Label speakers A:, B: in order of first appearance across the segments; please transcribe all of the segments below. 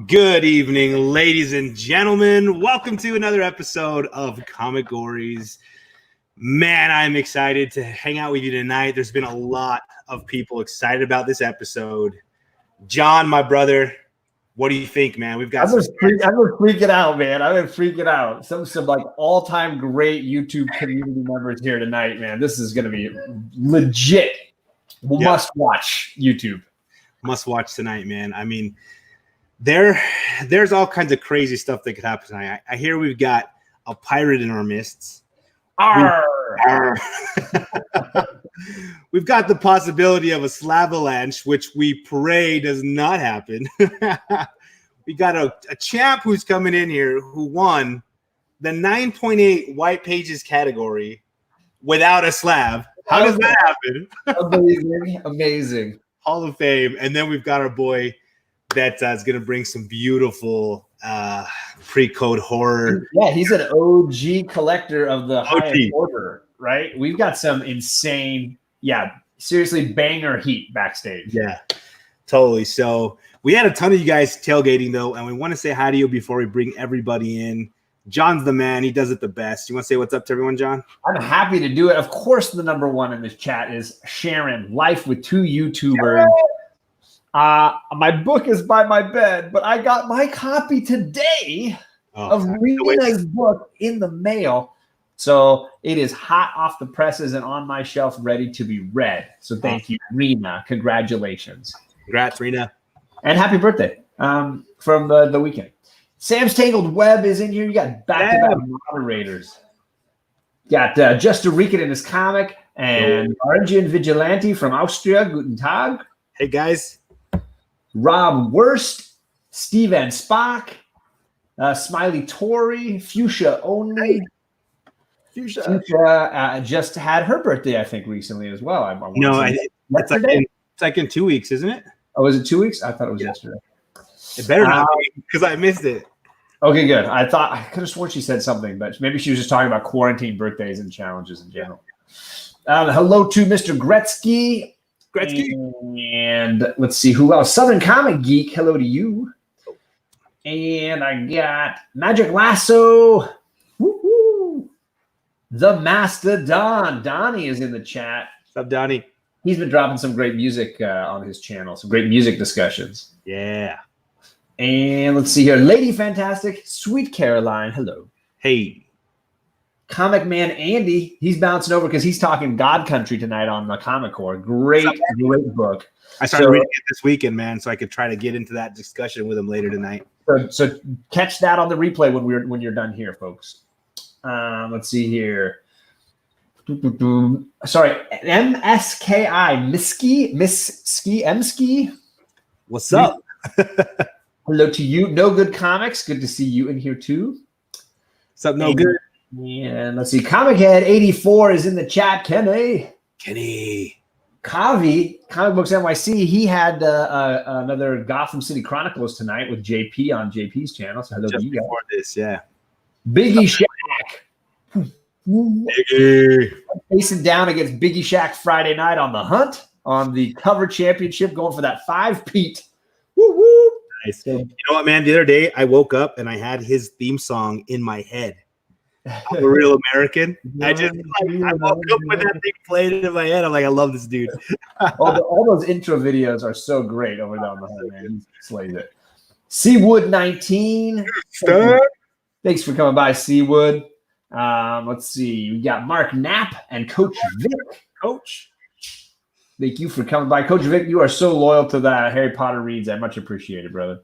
A: Good evening, ladies and gentlemen. Welcome to another episode of Comicgories. Man, I'm excited to hang out with you tonight. There's been a lot of people excited about this episode. John, my brother, what do you think, man? We've got.
B: I've been freaking out, man. I've been freaking out. Some like all-time great YouTube community members here tonight, man. This is going to be legit. Must watch YouTube.
A: Must watch tonight, man. I mean, there's all kinds of crazy stuff that could happen tonight. I hear we've got a pirate in our midst. We've got the possibility of a slab avalanche, which we pray does not happen. We got a champ who's coming in here who won the 9.8 white pages category without a slab. How does that happen?
B: Amazing.
A: Hall of Fame. And then we've got our boy that is going to bring some beautiful pre-code horror.
B: Yeah, he's an OG collector of the highest order, right? We've got some insane, seriously banger heat backstage.
A: Yeah, totally. So we had a ton of you guys tailgating, though, and we want to say hi to you before we bring everybody in. John's the man. He does it the best. You want to say what's up to everyone, John?
B: I'm happy to do it. Of course, the number one in this chat is Sharon, Life with Two YouTubers. My book is by my bed, but I got my copy today of Rena's book in the mail. So it is hot off the presses and on my shelf, ready to be read. So thank you, Rena. Congratulations.
A: Congrats, Rena.
B: And happy birthday from the weekend. Sam's Tangled Web is in here. You got back-to-back moderators. Got Just a Rican in his comic and Argent Vigilante from Austria. Guten Tag.
A: Hey, guys.
B: Rob Wurst, Steven Spock, Smiley Tory, Fuchsia Only.
A: Hey.
B: Fuchsia just had her birthday, I think, recently as well.
A: It's like in 2 weeks, isn't it?
B: Oh, was it 2 weeks? I thought it was yesterday.
A: It better not be, because I missed it.
B: Okay, good. I could have sworn she said something, but maybe she was just talking about quarantine birthdays and challenges in general. Hello to Mr. Gretzky. And let's see who else. Southern Comic Geek, hello to you. And I got Magic Lasso. Woo-hoo. The Mastodon. Donnie is in the chat.
A: What's up, Donnie?
B: He's been dropping some great music on his channel, some great music discussions.
A: Yeah.
B: And let's see here. Lady Fantastic, Sweet Caroline, hello.
A: Hey.
B: Comic Man Andy, he's bouncing over because he's talking God Country tonight on the Comic Core. Great book.
A: I started reading it this weekend, man, so I could try to get into that discussion with him later tonight.
B: So catch that on the replay when you're done here, folks. Let's see here. Sorry, MSKI, Miski.
A: What's up?
B: Hello to you. No Good Comics. Good to see you in here too.
A: What's up, No Good?
B: And let's see, Comic Head 84 is in the chat. Kenny. Kavi, Comic Books NYC, he had another Gotham City Chronicles tonight with JP on JP's channel. So hello to you guys.
A: Before this, yeah.
B: Biggie Shack. Biggie. Facing down against Biggie Shack Friday night on the hunt on the cover championship, going for that 5-peat. Woo-woo.
A: Nice. You know what, man? The other day I woke up and I had his theme song in my head. I'm a real American. I woke up when that thing played in my head. I'm like, I love this dude.
B: all those intro videos are so great over there on the head, man. He slays it. Seawood 19. Thanks for coming by, Seawood. Let's see. We got Mark Knapp and Coach Vic. Coach, thank you for coming by. Coach Vic, you are so loyal to the Harry Potter reads. I much appreciate it, brother.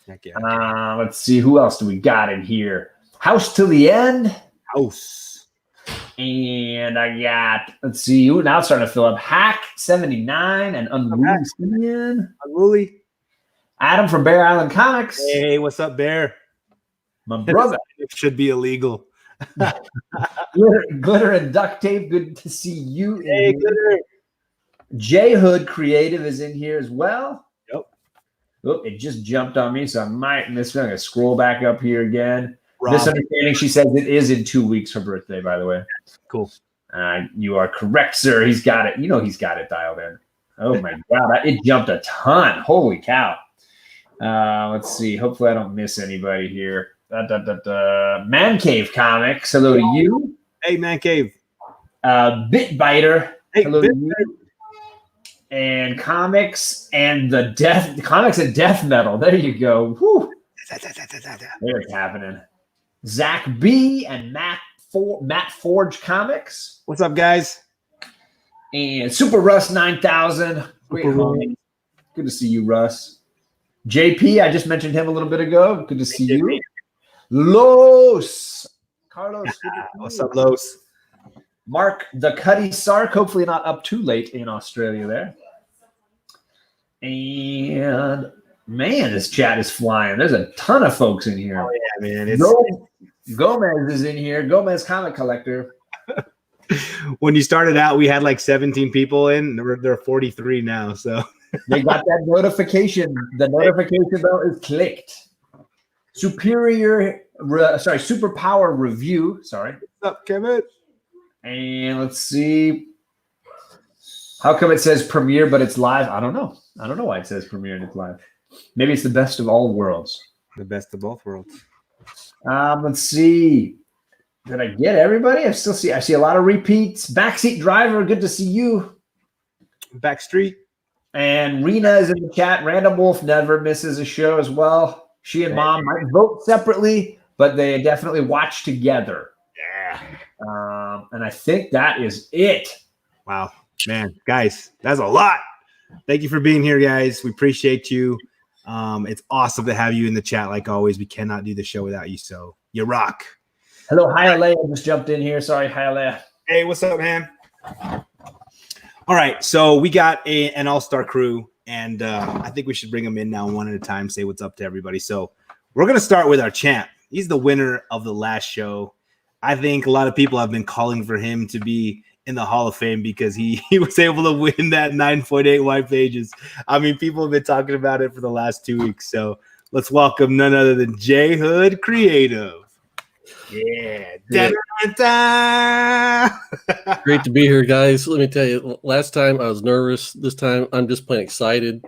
A: Heck yeah.
B: Let's see. Who else do we got in here? House Till the End.
A: House.
B: And I got, let's see, now it's starting to fill up. Hack 79 and Unruly Simeon.
A: Unruly.
B: Adam from Bear Island Comics.
A: Hey, what's up, Bear?
B: My brother.
A: It should be illegal.
B: Glitter and Duct Tape. Good to see you.
A: Hey, Glitter.
B: J Hood Creative is in here as well.
A: Yep.
B: Oh, it just jumped on me, so I might miss it. I'm going to scroll back up here again.
A: Rob.
B: Misunderstanding, she says it is in 2 weeks, her birthday, by the way.
A: Cool.
B: You are correct, sir. He's got it. You know he's got it dialed in. Oh, my God. It jumped a ton. Holy cow. Let's see. Hopefully, I don't miss anybody here. Man Cave Comics. Hello to you.
A: Hey, Man Cave.
B: Bit Biter.
A: Hey,
B: hello to you. And Comics and Comics and Death Metal. There you go. Whew. There's happening. Zach B and Matt Forge Comics.
A: What's up, guys?
B: And Super Russ 9000. Great homie. Good to see you, Russ. JP, I just mentioned him a little bit ago. Good to see you. Los. Carlos.
A: What's up, Los?
B: Mark the Cuddy Sark. Hopefully not up too late in Australia there. And man, this chat is flying. There's a ton of folks in here.
A: Oh, yeah, man.
B: Gomez is in here. Gomez Comic Collector.
A: When you started out, we had like 17 people in. There are 43 now. So
B: they got that notification. The notification bell is clicked. Superpower Review. Sorry.
A: What's up, Kevin?
B: And let's see. How come it says premiere, but it's live? I don't know. I don't know why it says premiere and it's live. Maybe it's the best of all worlds.
A: The best of both worlds.
B: Let's see. Did I get everybody? I see a lot of repeats. Backseat Driver, good to see you.
A: Backstreet.
B: And Rena is in the chat. Random Wolf never misses a show as well. She and Mom might vote separately, but they definitely watch together.
A: Yeah.
B: And I think that is it.
A: Wow, man, guys, that's a lot. Thank you for being here, guys. We appreciate you. It's awesome to have you in the chat like always. We cannot do the show without you, so you rock.
B: Hello, Hialeah just jumped in here. Sorry, Hialeah.
A: Hey, what's up, man? All right, so we got an all-star crew, and I think we should bring them in now one at a time, say what's up to everybody. So we're going to start with our champ. He's the winner of the last show. I think a lot of people have been calling for him to be in the Hall of Fame because he was able to win that 9.8 white pages. I mean, people have been talking about it for the last 2 weeks. So let's welcome none other than J Hood Creative. Yeah.
C: Great to be here, guys. Let me tell you, last time I was nervous. This time I'm just plain excited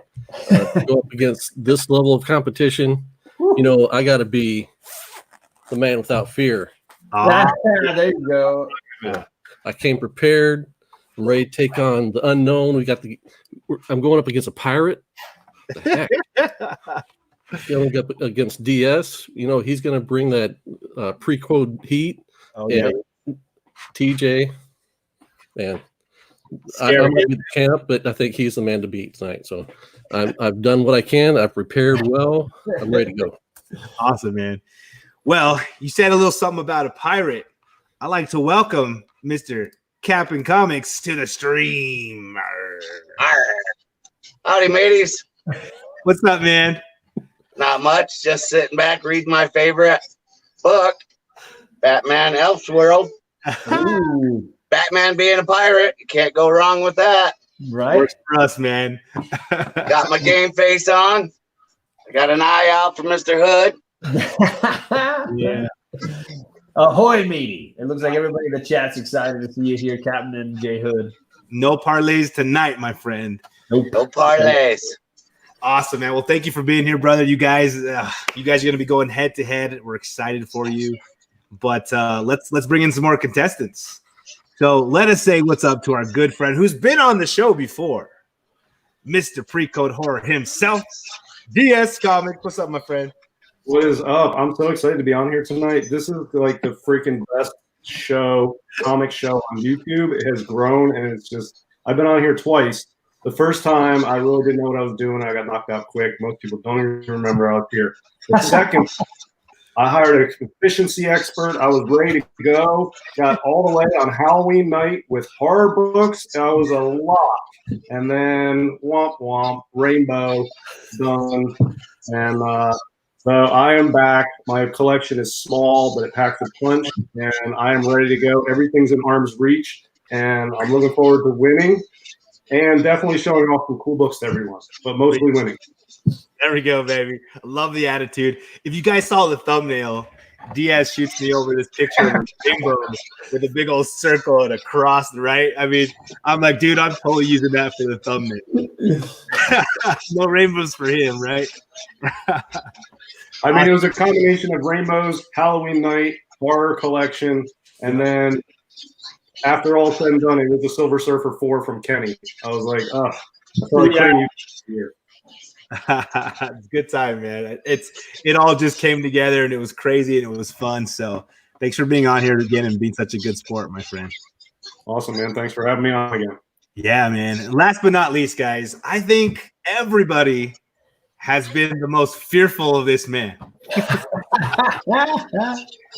C: to go up against this level of competition. You know, I got to be the man without fear.
B: There you go.
C: I came prepared. I'm ready to take on the unknown. I'm going up against a pirate. What the heck? Going up against DS. You know, he's going to bring that pre-code heat.
A: Oh, yeah.
C: TJ, man, I'm at the camp, but I think he's the man to beat tonight. So I've done what I can. I've prepared well. I'm ready to go.
A: Awesome, man. Well, you said a little something about a pirate. I'd like to welcome Mr. CapN Comics to the stream.
D: Howdy, mateys.
A: What's up, man?
D: Not much. Just sitting back, reading my favorite book, Batman Elseworld.
B: Ooh.
D: Batman being a pirate. You can't go wrong with that.
B: Right.
A: Works for us, man.
D: Got my game face on. I got an eye out for Mr. Hood.
A: Yeah.
B: Ahoy, matey. It looks like everybody in the chat's excited to see you here, Captain and J Hood.
A: No parlays tonight, my friend.
D: No parlays.
A: Awesome, man. Well, thank you for being here, brother. You guys are going to be going head to head. We're excited for you. But let's bring in some more contestants. So let us say what's up to our good friend who's been on the show before, Mr. Pre-Code Horror himself, DS Comics. What's up, my friend?
E: What is up? I'm so excited to be on here tonight. This is like the freaking best comic show on YouTube. It has grown, and it's just, I've been on here twice. The first time, I really didn't know what I was doing. I got knocked out quick. Most people don't even remember I was here. The second, I hired an efficiency expert. I was ready to go. Got all the way on Halloween night with horror books. I was a lot. And then, womp womp, Rainbow, done. And so I am back. My collection is small, but it packs a punch. And I am ready to go. Everything's in arm's reach. And I'm looking forward to winning. And definitely showing off some cool books to everyone, but mostly winning.
A: There we go, baby. I love the attitude. If you guys saw the thumbnail, Diaz shoots me over this picture of a rainbow with a big old circle and a cross, right? I mean, I'm like, dude, I'm totally using that for the thumbnail. No rainbows for him, right?
E: I mean, it was a combination of rainbows, Halloween night, horror collection, and then after all said and done, it was the Silver Surfer 4 from Kenny. I was like, oh, I feel like putting you here.
A: It's a good time, man. It all just came together and it was crazy and it was fun. So thanks for being on here again and being such a good sport, my friend.
E: Awesome, man. Thanks for having me on again. Yeah,
A: man. Last but not least, guys, I think everybody has been the most fearful of this man.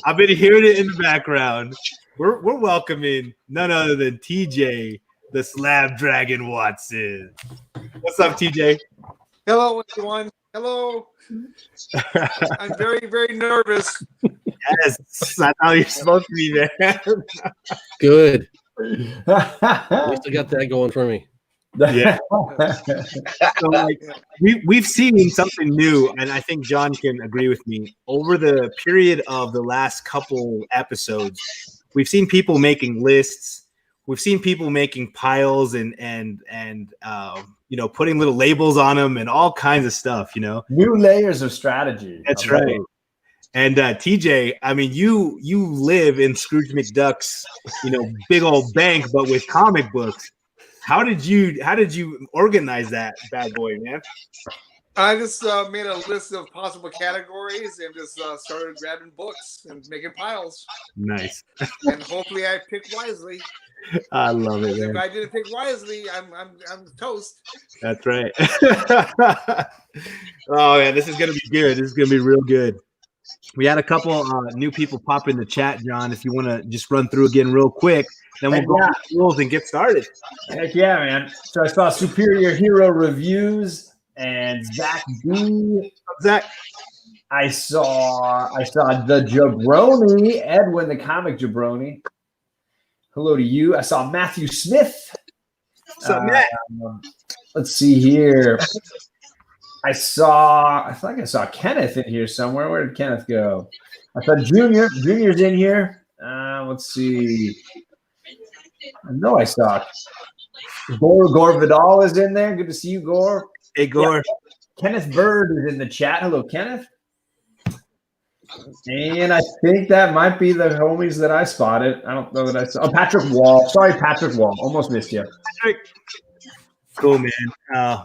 A: I've been hearing it in the background. We're welcoming none other than TJ, the Slabdragon Watson. What's up, TJ?
F: Hello, everyone. Hello. I'm very, very nervous.
A: Yes, that's how you're supposed to be, man.
C: Good. At least I got that going for me.
A: Yeah. So, like, we've seen something new, and I think John can agree with me. Over the period of the last couple episodes, we've seen people making lists. We've seen people making piles and putting little labels on them and all kinds of stuff.
B: New layers of strategy.
A: That's right. And TJ, I mean, you live in Scrooge McDuck's big old bank, but with comic books. How did you organize that bad boy, man?
F: I just made a list of possible categories and just started grabbing books and making piles.
A: Nice.
F: And hopefully I picked wisely.
A: I love it, man.
F: If I didn't pick wisely, I'm toast.
A: That's right. Oh man, this is gonna be good. This is gonna be real good. We had a couple new people pop in the chat, John. If you want to just run through again real quick, then we'll go through the rules and get started.
B: Heck yeah, man. So I saw Superior Hero Reviews and Zach B.
A: Zach.
B: I saw the Jabroni, Edwin the Comic Jabroni. Hello to you. I saw Matthew Smith.
A: What's up, Matt?
B: Let's see here. I think I saw Kenneth in here somewhere. Where did Kenneth go? I saw Junior. Junior's in here. Let's see. I know I saw Gore Vidal is in there. Good to see you, Gore.
A: Hey, Gore.
B: Yeah. Kenneth Bird is in the chat. Hello, Kenneth. And I think that might be the homies that I spotted. I don't know that I saw. Oh, Patrick Wall. Sorry, Patrick Wall. Almost missed you.
A: Patrick. Cool, man.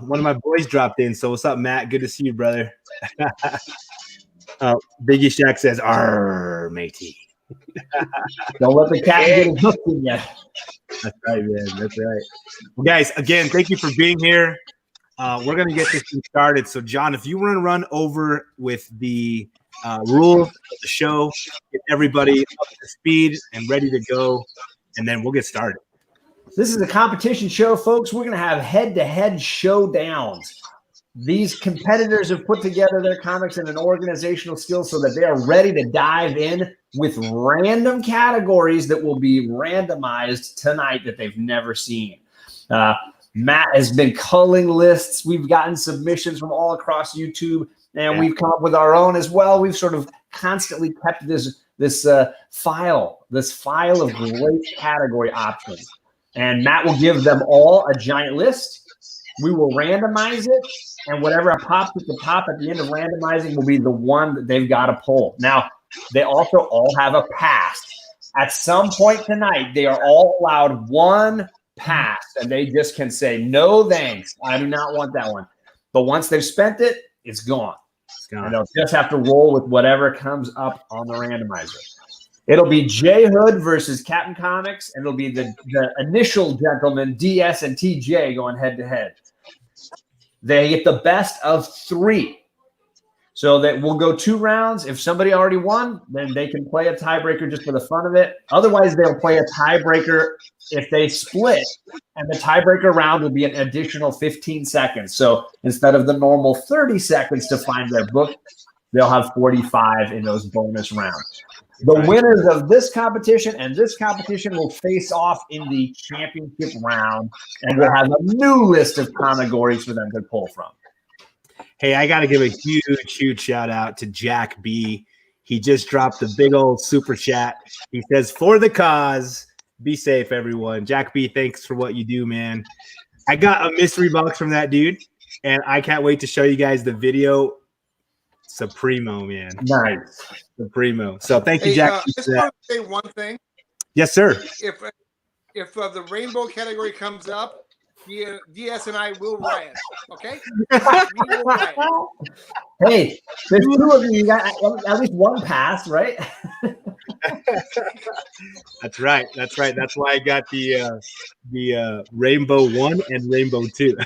A: One of my boys dropped in. So what's up, Matt? Good to see you, brother. Biggie Shack says, "Arr, matey."
B: Don't let the cat get hooked in yet.
A: That's right, man. That's right. Well, guys, again, thank you for being here. We're gonna get this thing started. So, John, if you want to run over with the rules of the show, get everybody up to speed and ready to go, and then we'll get started.
B: This is a competition show, folks. We're going to have head-to-head showdowns. These competitors have put together their comics in an organizational skill so that they are ready to dive in with random categories that will be randomized tonight that they've never seen. Matt has been culling lists. We've gotten submissions from all across YouTube, and we've come up with our own as well. We've sort of constantly kept this file of great category options. And Matt will give them all a giant list. We will randomize it, and whatever pops at the top at the end of randomizing will be the one that they've got to pull. Now, they also all have a pass. At some point tonight, they are all allowed one pass, and they just can say, no thanks, I do not want that one. But once they've spent it, it's gone. And they'll just have to roll with whatever comes up on the randomizer. It'll be J Hood versus CapN Comics, and it'll be the initial gentlemen, DS and TJ, going head-to-head. They get the best of 3. So that we'll go 2 rounds. If somebody already won, then they can play a tiebreaker just for the fun of it. Otherwise, they'll play a tiebreaker if they split, and the tiebreaker round will be an additional 15 seconds. So instead of the normal 30 seconds to find their book, they'll have 45 in those bonus rounds. The winners of this competition and this competition will face off in the championship round, and we'll have a new list of categories for them to pull from.
A: Hey, I got to give a huge shout out to Jack B. He just dropped a big old super chat. He says, "For the cause, be safe, everyone." Jack B, thanks for what you do, man. I got a mystery box from that dude, and I can't wait to show you guys the video. Supremo, man.
B: Nice.
A: Supremo. So thank you,
F: Hey,
A: Jack.
F: I just want to say one thing.
A: Yes, sir.
F: If the rainbow category comes up, DS and I will riot. Okay? We will riot.
B: Hey, there's two of you. You got at least one pass, right?
A: That's right. That's right. That's why I got the Rainbow 1 and Rainbow 2.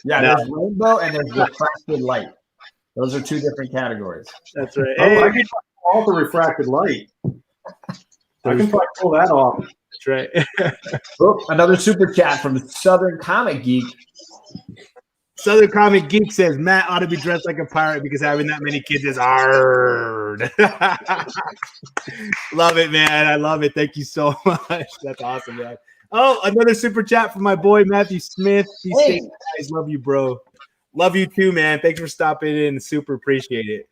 B: Yeah, there's rainbow and there's refracted light. Those are two different categories.
A: That's right.
E: Oh,
A: Hey,
E: I can all the refracted light. I can probably pull that off.
A: that's right.
B: Oh, another super chat from Southern Comic Geek.
A: Southern Comic Geek says Matt ought to be dressed like a pirate because having that many kids is hard. Love it, man. I love it. Thank you so much. That's awesome, man. Oh, another super chat from my boy Matthew Smith. Be safe, guys. Love you, bro. Love you too, man. Thanks for stopping in. Super appreciate it.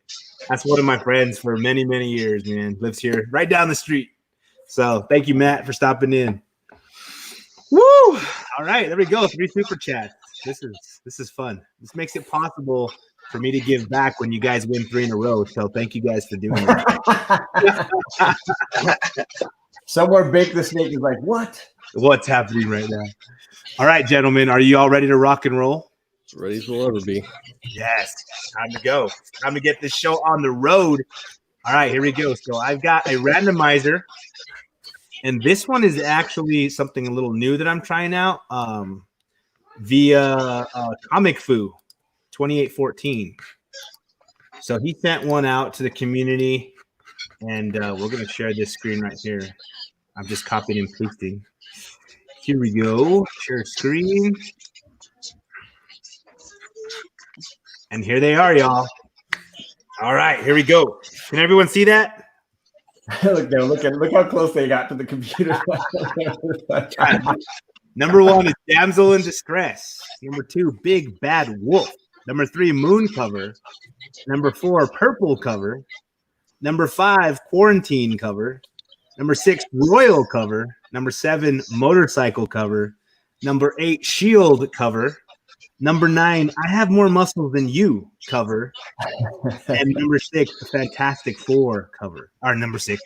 A: That's one of my friends for many, many years, man. Lives here right down the street. So thank you, Matt, for stopping in. Woo! All right, there we go. 3 super chats. This is fun. This makes it possible for me to give back when you guys win 3 in a row. So thank you guys for doing that.
B: Somewhere Bake the Snake is like, what?
A: What's happening right now? All right, gentlemen, are you all ready to rock and roll?
C: Ready as we'll ever be.
A: Yes, time to go. Time to get this show on the road. All right, here we go. So I've got a randomizer, and this one is actually something a little new that I'm trying out via Comic Fu 2814. So he sent one out to the community, and we're going to share this screen right here. I'm just copying and pasting. Here we go. Share screen. And here they are, y'all. All right, here we go. Can everyone see that?
B: Look there, look how close they got to the computer.
A: Number 1 is Damsel in Distress. Number 2, Big Bad Wolf. Number 3, Moon cover. Number 4, Purple cover. Number 5, Quarantine cover. Number 6, Royal cover. Number 7, Motorcycle cover. Number 8, Shield cover. Number 9, I Have More Muscles Than You cover. And number 6, Fantastic Four cover. Or number 10,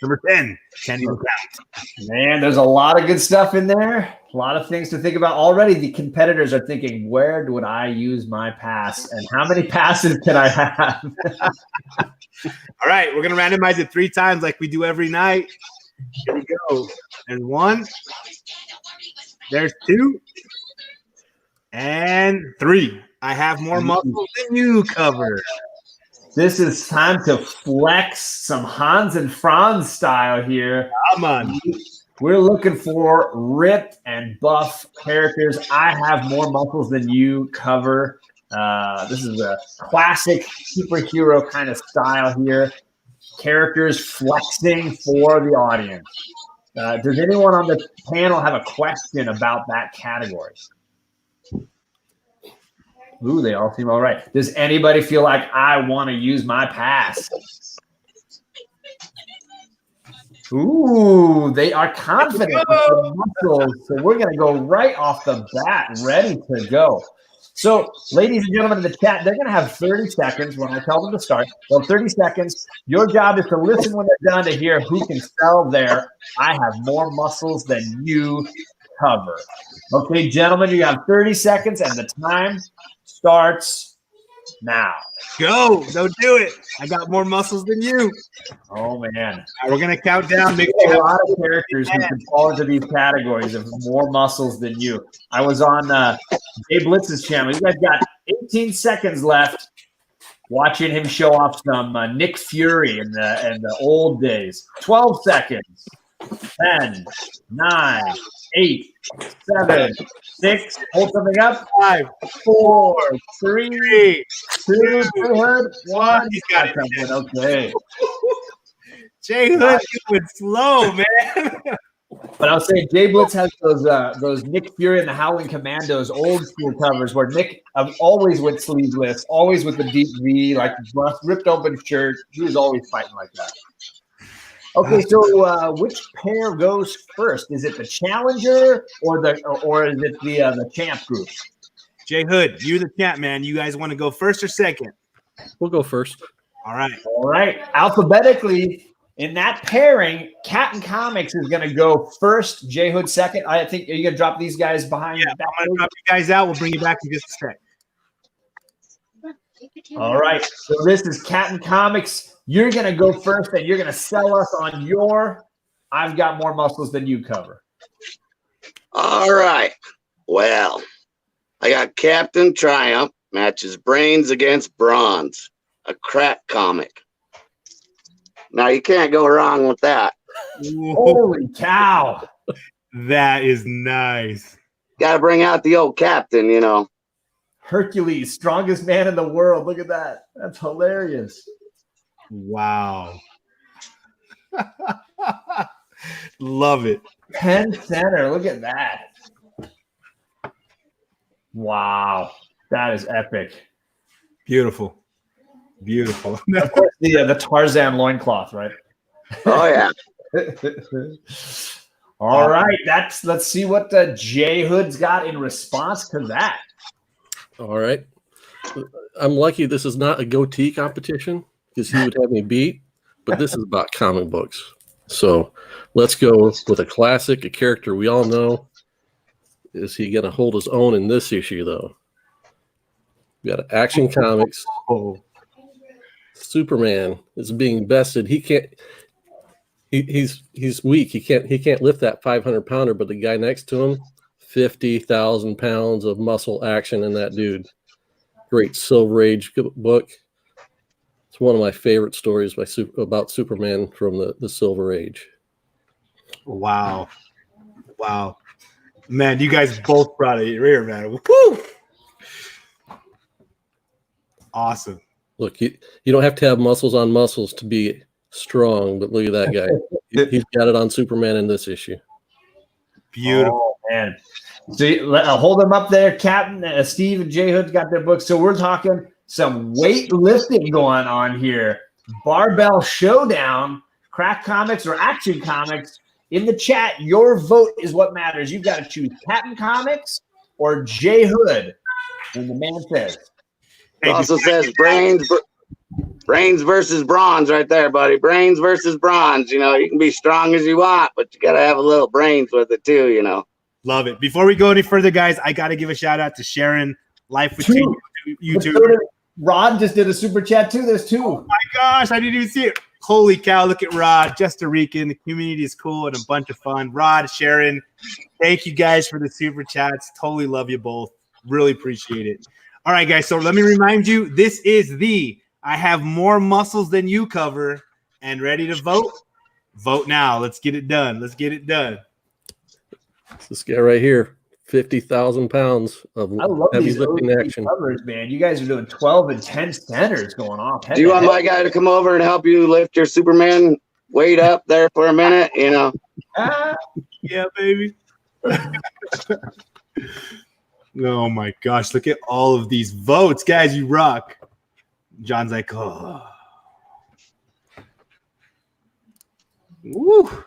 A: can't even count.
B: Man, there's a lot of good stuff in there. A lot of things to think about. Already the competitors are thinking, where would I use my pass? And how many passes can I have?
A: All right, we're going to randomize it 3 times like we do every night. Here we go. And 1. There's 2. And 3. I Have More Muscles Than You cover.
B: This is time to flex some Hans and Franz style here.
A: Come on.
B: We're looking for ripped and buff characters. I Have More Muscles Than You cover. This is a classic superhero kind of style here. Characters flexing for the audience. Does anyone on the panel have a question about that category? Ooh, they all seem all right. Does anybody feel like I want to use my pass? Ooh, they are confident with the muscles. So we're going to go right off the bat, ready to go. So, ladies and gentlemen in the chat, they're going to have 30 seconds when I tell them to start. Well, 30 seconds. Your job is to listen when they're done to hear who can sell their I Have More Muscles Than You cover. Okay, gentlemen, you have 30 seconds, and the time starts now.
A: Go. Don't do it. I got more muscles than you.
B: Oh, man.
A: All right, we're going to count down.
B: There's a lot of characters who can fall into these categories of more muscles than you. I was on Jay Blitz's channel. You guys got 18 seconds left watching him show off some Nick Fury in the old days. 12 seconds. 10, 9, 8, 7, 6. Hold something up. 5, 4, 3, 2, 1.
A: He's got it.
B: Okay.
A: Jay Hood, you went slow, man.
B: But I'll say Jay Blitz has those Nick Fury and the Howling Commandos old school covers where Nick always went sleeveless, always with the deep V, like ripped open shirt. He was always fighting like that. Okay, so which pair goes first? Is it the Challenger or is it the Champ group?
A: Jay Hood, you're the champ, man. You guys want to go first or second?
C: We'll go first.
A: All right.
B: All right. Alphabetically, in that pairing, CapN Comics is going to go first. Jay Hood second. I think are you going to drop these guys behind?
A: Yeah, I'm going to drop you guys out. We'll bring you back in just a sec.
B: All right. So this is CapN Comics. You're going to go first, and you're going to sell us on your I've got more muscles than you cover.
D: All right. Well, I got Captain Triumph matches brains against bronze, a crack comic. Now you can't go wrong with that.
B: Holy cow.
A: That is nice.
D: Got to bring out the old captain, you know.
B: Hercules, strongest man in the world. Look at that. That's hilarious.
A: Wow. Love it.
B: Penn Center. Look at that. Wow. That is epic.
A: Beautiful. Beautiful.
B: Of course, the Tarzan loincloth, right?
D: Oh, yeah.
B: All right. Let's see what Jay Hood's got in response to that.
C: All right. I'm lucky this is not a goatee competition because he would have me beat, but this is about comic books. So let's go with a classic, a character we all know. Is he going to hold his own in this issue, though? We got Action Comics. Superman is being bested. He can't. He's weak. He can't lift that 500-pounder. But the guy next to him, 50,000 pounds of muscle action in that dude. Great Silver Age book. It's one of my favorite stories about Superman from the Silver Age.
A: Wow. Wow. Man, you guys both brought it here, man. Woo! Awesome.
C: Look, you don't have to have muscles on muscles to be strong, but look at that guy. He's got it on Superman in this issue.
A: Beautiful.
B: Oh, man. So hold them up there, Captain. Steve and Jay Hood got their books. So we're talking some weightlifting going on here. Barbell Showdown, Crack Comics or Action Comics. In the chat, your vote is what matters. You've got to choose CapN Comics or Jay Hood. And the man says.
D: It also says brains versus bronze right there, buddy. Brains versus bronze. You know, you can be strong as you want, but you got to have a little brains with it too, you know.
A: Love it. Before we go any further, guys, I got to give a shout out to Sharon, Life with YouTube.
B: Rod just did a super chat too. There's two.
A: Oh my gosh, I didn't even see it. Holy cow, look at Rod, just a Rican. The community is cool and a bunch of fun. Rod, Sharon, thank you guys for the super chats. Totally love you both. Really appreciate it. All right, guys, so let me remind you, this is the I Have More Muscles Than You cover. And ready to vote? Vote now. Let's get it done. Let's get it done.
C: This guy right here, 50,000 pounds of heavy lifting action.
B: Covers, man. You guys are doing 12 and 10 centers going off.
D: Do you want my guy to come over and help you lift your Superman weight up there for a minute? You know?
A: Yeah, baby. Oh my gosh, look at all of these votes. Guys, you rock. John's like, oh. Woo.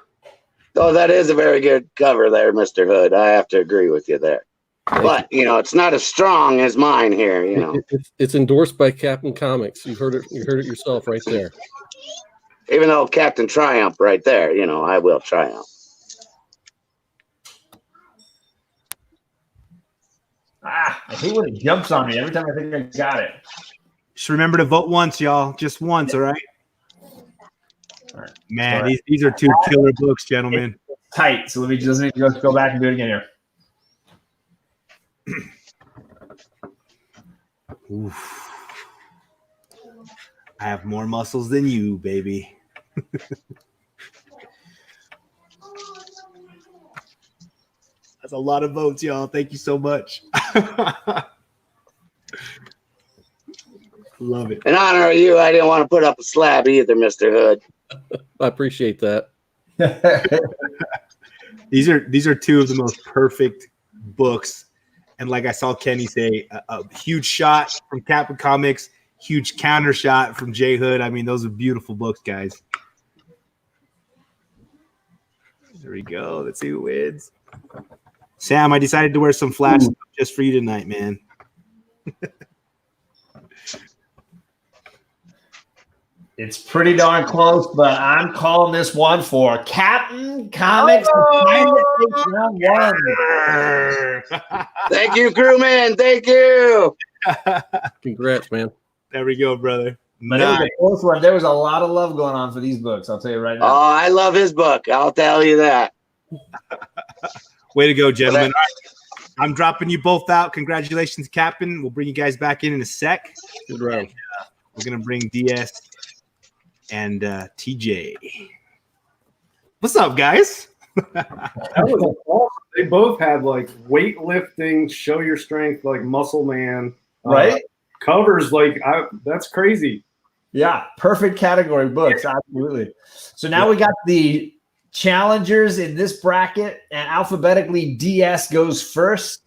D: Oh, that is a very good cover there, Mr. Hood. I have to agree with you there. But, you know, it's not as strong as mine here, you know.
C: It's endorsed by CapN Comics. You heard it yourself right there.
D: Even though Captain Triumph right there, you know, I will triumph.
B: I hate when it jumps on me every time I think I got it.
A: Just remember to vote once, y'all. Just once, all right? Man, these are two killer books, gentlemen.
B: It's tight, so let me just go back and do it again here.
A: Oof. I have more muscles than you, baby. That's a lot of votes, y'all. Thank you so much. Love it.
D: In honor of you, I didn't want to put up a slab either, Mr. Hood.
C: I appreciate that.
A: These are two of the most perfect books. And like I saw Kenny say, a huge shot from CapN Comics, huge counter shot from J Hood. I mean, those are beautiful books, guys. There we go. Let's see who wins. Sam, I decided to wear some flash stuff just for you tonight, man.
B: It's pretty darn close, but I'm calling this one for CapN Comics.
D: Thank you, crewman. Thank you.
C: Congrats, man.
A: There we go, brother.
B: But it was a close one. There was a lot of love going on for these books. I'll tell you right now.
D: Oh, I love his book. I'll tell you that.
A: Way to go, gentlemen. All right. I'm dropping you both out. Congratulations, Captain. We'll bring you guys back in a sec.
C: Good round.
A: We're going to bring DS and TJ. What's up, guys?
E: That was awesome. They both had like weightlifting, show your strength, like Muscle Man,
B: Right?
E: Covers. Like that's crazy.
B: Yeah, perfect category books. Absolutely. So now we got the challengers in this bracket, and alphabetically DS goes first.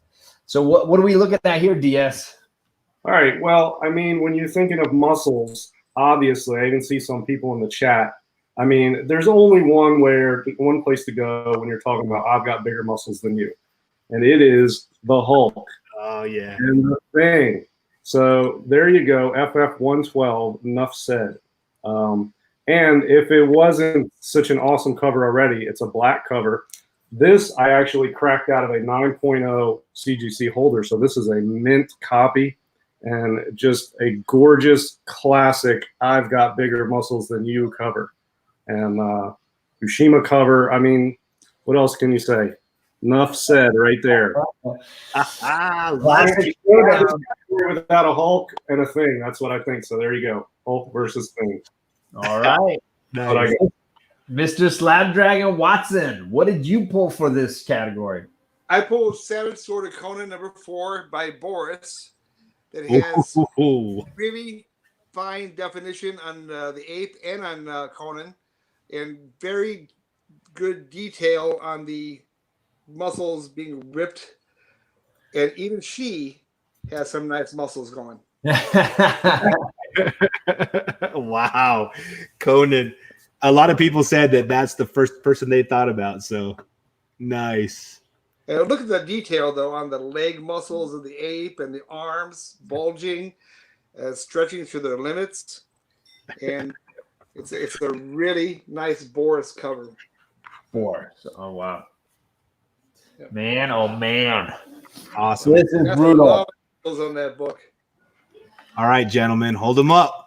B: So what are we looking at here, DS?
E: All right. Well, I mean, when you're thinking of muscles, obviously, I even see some people in the chat. I mean, there's only one place to go when you're talking about I've got bigger muscles than you, and it is the Hulk.
A: Oh, yeah.
E: And the Thing. So there you go, FF 112, enough said. And if it wasn't such an awesome cover already, it's a black cover. This I actually cracked out of a 9.0 CGC holder. So this is a mint copy and just a gorgeous classic I've got bigger muscles than you cover. And Ushima cover, I mean, what else can you say? Enough said right there. Without a Hulk and a Thing. That's what I think. So there you go. Hulk versus Thing.
B: All right.
A: Nice.
B: Mr. Slabdragon Watson, what did you pull for this category?
F: I pulled Savage Sword of Conan #4 by Boris. That has really fine definition on the 8th and on Conan, and very good detail on the muscles being ripped, and even she has some nice muscles going.
A: Wow. Conan. A lot of people said that that's the first person they thought about. So nice.
F: And look at the detail, though, on the leg muscles of the ape and the arms bulging, stretching to their limits. And it's a really nice Boris cover.
B: Boris. Oh, wow. Man, oh, man.
A: Awesome.
B: This is
F: That's
B: brutal.
F: a lot of on that book.
A: All right, gentlemen, hold them up.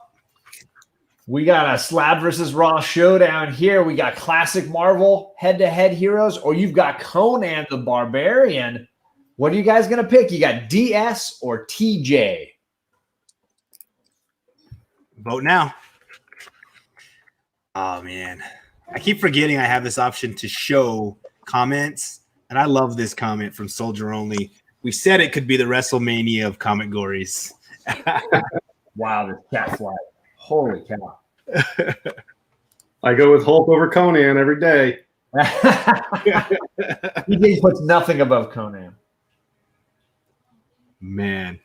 B: We got a Slab versus Raw showdown here. We got classic Marvel head-to-head heroes, or you've got Conan the Barbarian. What are you guys going to pick? You got DS or TJ?
A: Vote now. Oh, man. I keep forgetting I have this option to show comments, and I love this comment from Soldier Only. We said it could be the WrestleMania of Comicgories.
B: Wow, this cat fly. Holy cow.
E: I go with Hulk over Conan every day.
B: TJ puts nothing above Conan.
A: Man.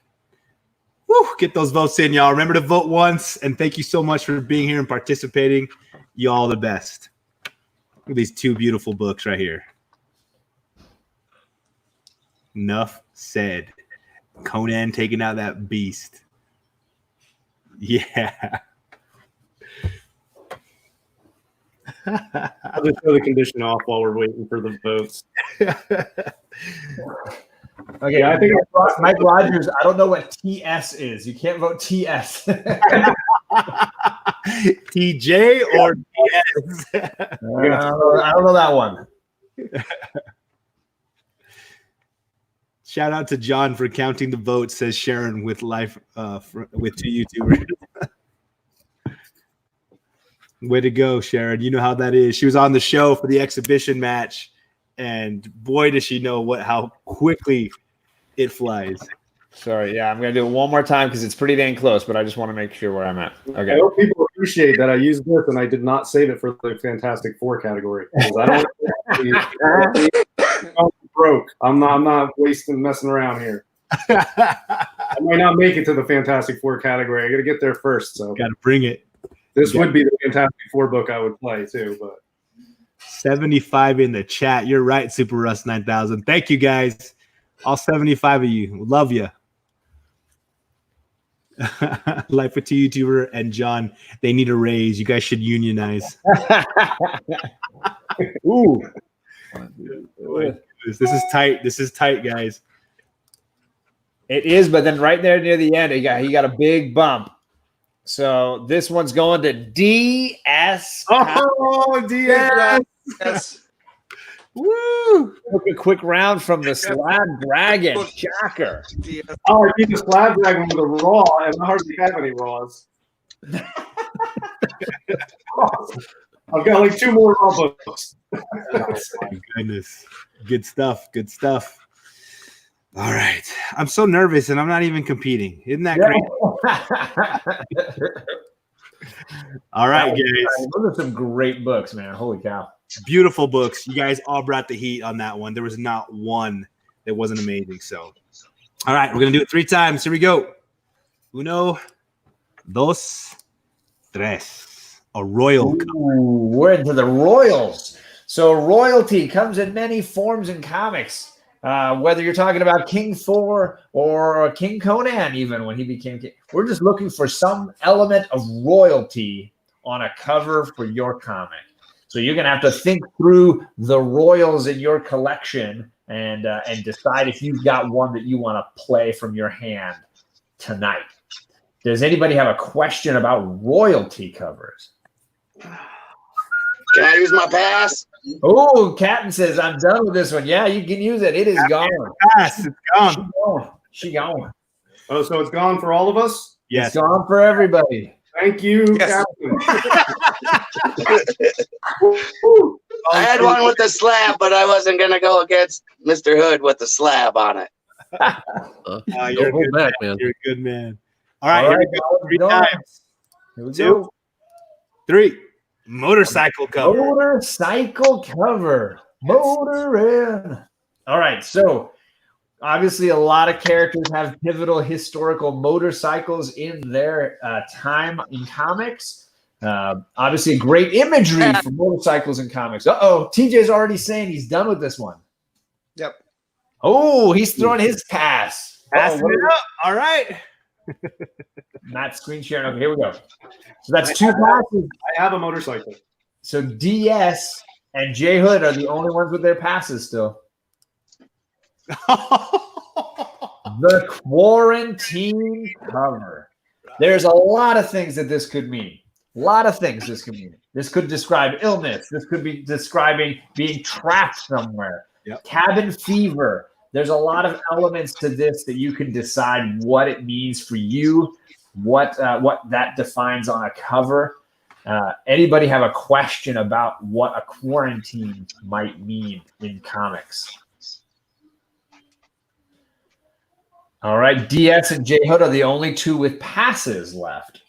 A: Woo, get those votes in, y'all. Remember to vote once, and thank you so much for being here and participating. Y'all the best. Look at these two beautiful books right here. Enough said. Conan taking out that beast. Yeah.
E: I'll just throw the condition off while we're waiting for the votes.
B: Okay,
E: Yeah, I think
B: Mike Rogers, I don't know what TS is. You can't vote TS.
A: TJ or DS?
B: I don't know that one.
A: Shout out to John for counting the votes, says Sharon with life with two YouTubers. Way to go, Sharon. You know how that is. She was on the show for the exhibition match, and boy, does she know how quickly it flies.
B: Sorry, yeah, I'm going to do it one more time because it's pretty dang close, but I just want to make sure where I'm at.
E: I
B: Okay.
E: hope people appreciate that I used this and I did not save it for the Fantastic Four category. 'Cause I don't I'm broke. I'm not messing around here. I might not make it to the Fantastic Four category. I got to get there first. So
A: got to bring it.
E: This would be the Fantastic Four book I would play too. But
A: 75 in the chat. You're right, Super Russ 9000. Thank you guys, all 75 of you. Love you. Life with Two YouTuber and John, they need a raise. You guys should unionize.
B: Ooh.
A: This is tight. This is tight, guys.
B: It is, but then right there near the end, he got a big bump. So this one's going to DS.
A: Oh, DS.
F: Yes.
A: Woo!
B: Took a quick round from the Slabdragon. Shocker.
E: oh, I need the Slabdragon with a raw, and I hardly have any raws. I've got like 2 more raw books.
A: Oh, my goodness. Good stuff. Good stuff. All right. I'm so nervous, and I'm not even competing. Isn't that great? All right, guys.
B: Those are some great books, man. Holy cow.
A: Beautiful books. You guys all brought the heat on that one. There was not one that wasn't amazing. So, all right, we're going to do it 3 times. Here we go. 1, 2, 3. A royal.
B: Ooh, we're into the royals. So royalty comes in many forms in comics. Whether you're talking about King Thor or King Conan, even when he became king, we're just looking for some element of royalty on a cover for your comic. So you're going to have to think through the royals in your collection and decide if you've got one that you want to play from your hand tonight. Does anybody have a question about royalty covers?
D: Can I use my pass?
B: Oh, Captain says, I'm done with this one. Yeah, you can use it. It is gone.
A: Yes, it's gone.
B: She gone.
E: Oh, so it's gone for all of us?
A: Yes.
B: It's gone for everybody.
E: Thank you,
F: Yes.
E: Captain.
D: I had one with the slab, but I wasn't going to go against Mr. Hood with the slab on it.
A: You're a
C: hold
A: good
C: back,
A: man.
C: man.
A: You're a good man. All right, here we go. 3 times.
B: Here we
A: 2,
B: go.
A: 3. Motorcycle cover.
B: Motorcycle cover. Motorin. All right. So obviously a lot of characters have pivotal historical motorcycles in their time in comics. Obviously great imagery for motorcycles in comics. Uh-oh. TJ's already saying he's done with this one.
F: Yep.
B: Oh, he's throwing his pass.
A: Passing it up. All right.
B: Not screen sharing. Okay, here we go. So that's 2 passes.
E: I have a motorcycle.
B: So DS and J Hood are the only ones with their passes still. The quarantine cover. There's a lot of things that this could mean. A lot of things this could mean. This could describe illness. This could be describing being trapped somewhere.
A: Yep.
B: Cabin fever. There's a lot of elements to this that you can decide what it means for you, what that defines on a cover. Anybody have a question about what a quarantine might mean in comics? All right, DS and J Hood are the only 2 with passes left.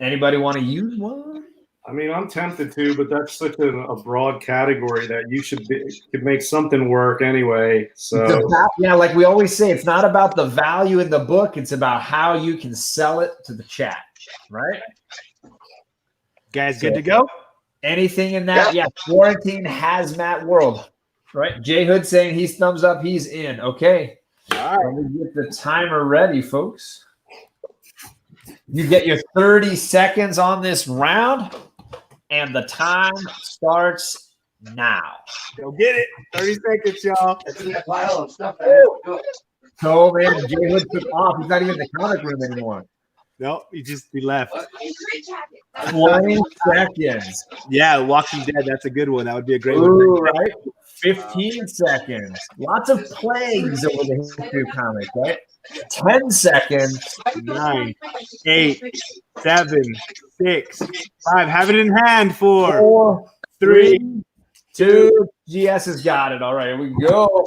B: Anybody want to use one?
E: I mean, I'm tempted to, but that's such a broad category that you could make something work anyway. So
B: Yeah, like we always say, it's not about the value in the book; it's about how you can sell it to the chat, right?
A: Guys, good to go?
B: Anything in that? Yeah, quarantine hazmat world, right? J Hood saying he's thumbs up, he's in. Okay,
A: all right.
B: Let me get the timer ready, folks. You get your 30 seconds on this round. And the time starts now.
A: Go get it. 30 seconds, y'all.
D: It's in that pile of stuff.
B: So, man, J Hood took off. He's not even in the comic room anymore.
A: No, he left.
B: 20 seconds.
A: Yeah, Walking Dead. That's a good one. That would be a great
B: Ooh,
A: one.
B: right? 15 seconds. Lots of plagues over the history of comics, right? 10 seconds.
A: 9, 8, 7, 6, 5. Have it in hand. 4,
B: 4,
A: 3.
B: 2. GS has got it. All right, here we go.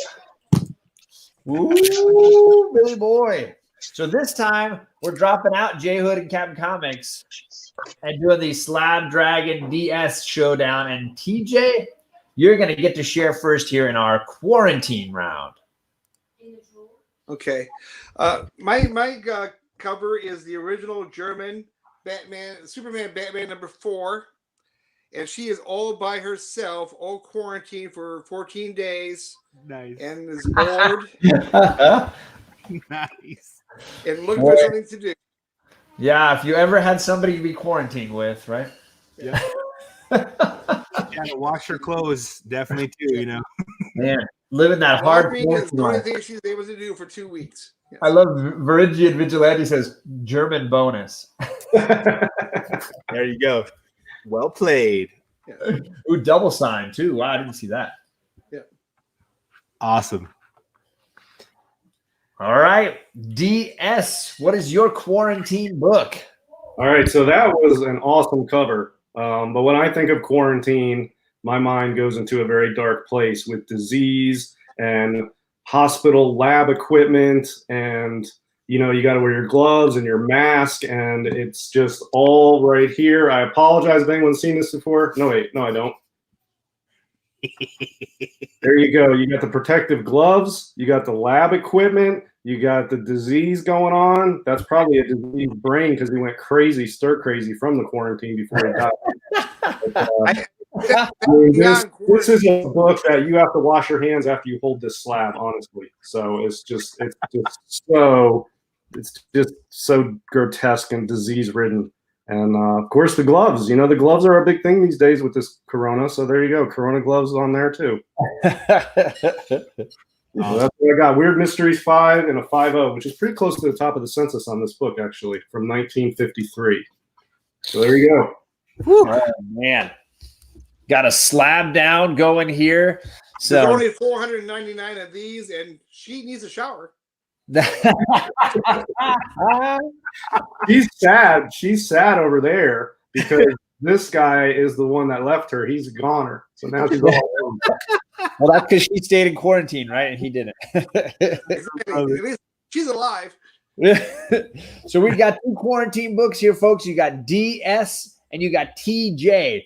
B: Ooh, Billy boy. So this time we're dropping out J Hood and CapN Comics and doing the Slabdragon DS showdown. And TJ, you're going to get to share first here in our quarantine round.
F: Okay. My cover is the original German Superman Batman #4. And she is all by herself, all quarantined for 14 days.
A: Nice.
F: And is bored
A: Nice.
F: and looking for something to do.
B: Yeah, if you ever had somebody to be quarantined with, right?
A: Yeah. Gotta wash her clothes, definitely too.
B: Man, living that hard.
F: Laundry is the only thing she's able to do for 2 weeks. Yes.
B: I love Viridian Vigilante says German bonus.
A: There you go. Well played.
F: Yeah.
B: Ooh, double sign too. Wow, I didn't see that.
F: Yeah.
A: Awesome.
B: All right, DS. What is your quarantine book?
E: All right, so that was an awesome cover. But when I think of quarantine, my mind goes into a very dark place with disease and hospital lab equipment, and you got to wear your gloves and your mask, and it's just all right here. I apologize if anyone's seen this before. No, wait, no, I don't. There you go. You got the protective gloves. You got the lab equipment. You got the disease going on. That's probably a diseased brain because he went crazy, stir crazy from the quarantine before he died. This is a book that you have to wash your hands after you hold this slab, honestly. So it's just so grotesque and disease ridden. And of course the gloves. The gloves are a big thing these days with this corona. So there you go. Corona gloves on there too. That's what I got. Weird Mysteries 5 and a 5.0, which is pretty close to the top of the census on this book, actually, from 1953. So there you go.
B: Oh, man. Got a slab down going here. So
F: there's only 499 of these, and she needs a shower.
E: She's sad. She's sad over there because this guy is the one that left her. He's a goner. So now she's all alone.
B: Well, that's because she stayed in quarantine, right? And he didn't.
F: Exactly. She's alive.
B: So we've got 2 quarantine books here, folks. You got DS and you got TJ.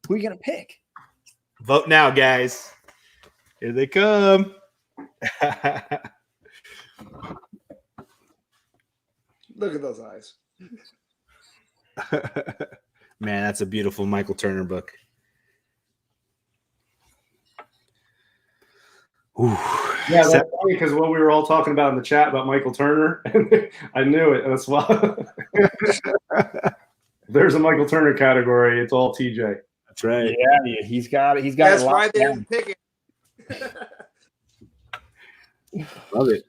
B: Who are you going to pick?
A: Vote now, guys. Here they come.
F: Look at those eyes.
A: Man, that's a beautiful Michael Turner book. Ooh.
E: Yeah, that's funny because what we were all talking about in the chat about Michael Turner, I knew it. That's why. There's a Michael Turner category. It's all TJ.
A: That's right.
B: Yeah, he's got.
F: That's why they didn't pick it.
A: Love it.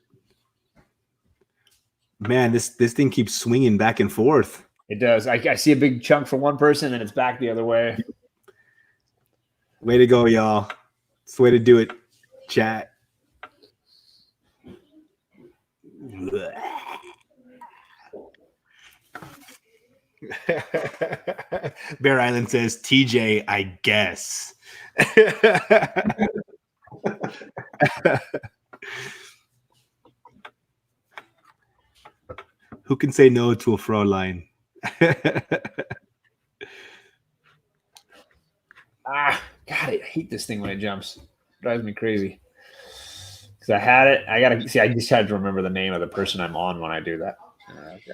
A: Man, this thing keeps swinging back and forth.
B: It does. I see a big chunk for one person, and it's back the other way.
A: Way to go, y'all. It's the way to do it. Chat. Bear Island says TJ, I guess. Who can say no to a Fraulein?
B: God, I hate this thing when it jumps. Drives me crazy. Because I had it. I gotta see. I just had to remember the name of the person I'm on when I do that. Okay.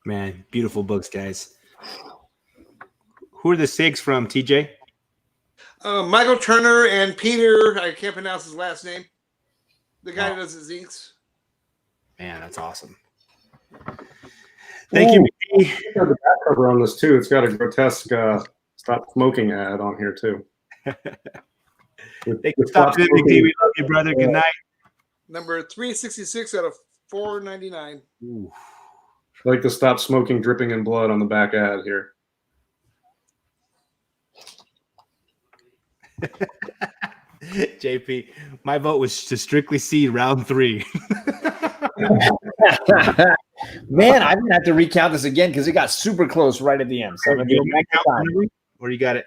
A: Man, beautiful books, guys. Who are the SIGs from, TJ?
F: Michael Turner and Peter. I can't pronounce his last name. The guy who does his inks.
A: Man, that's awesome. Thank you, Mickey.
E: Got the back cover on this too. It's got a grotesque "Stop Smoking" ad on here too.
A: Thank you, Stop Smoking. We love you, brother. Good night.
F: Number 366 out of 499.
E: Ooh. I like the "Stop Smoking" dripping in blood on the back ad here.
A: JP, my vote was to strictly see round 3.
B: Man, I'm gonna have to recount this again because it got super close right at the end. So I'm gonna do it next time.
A: Or you got it?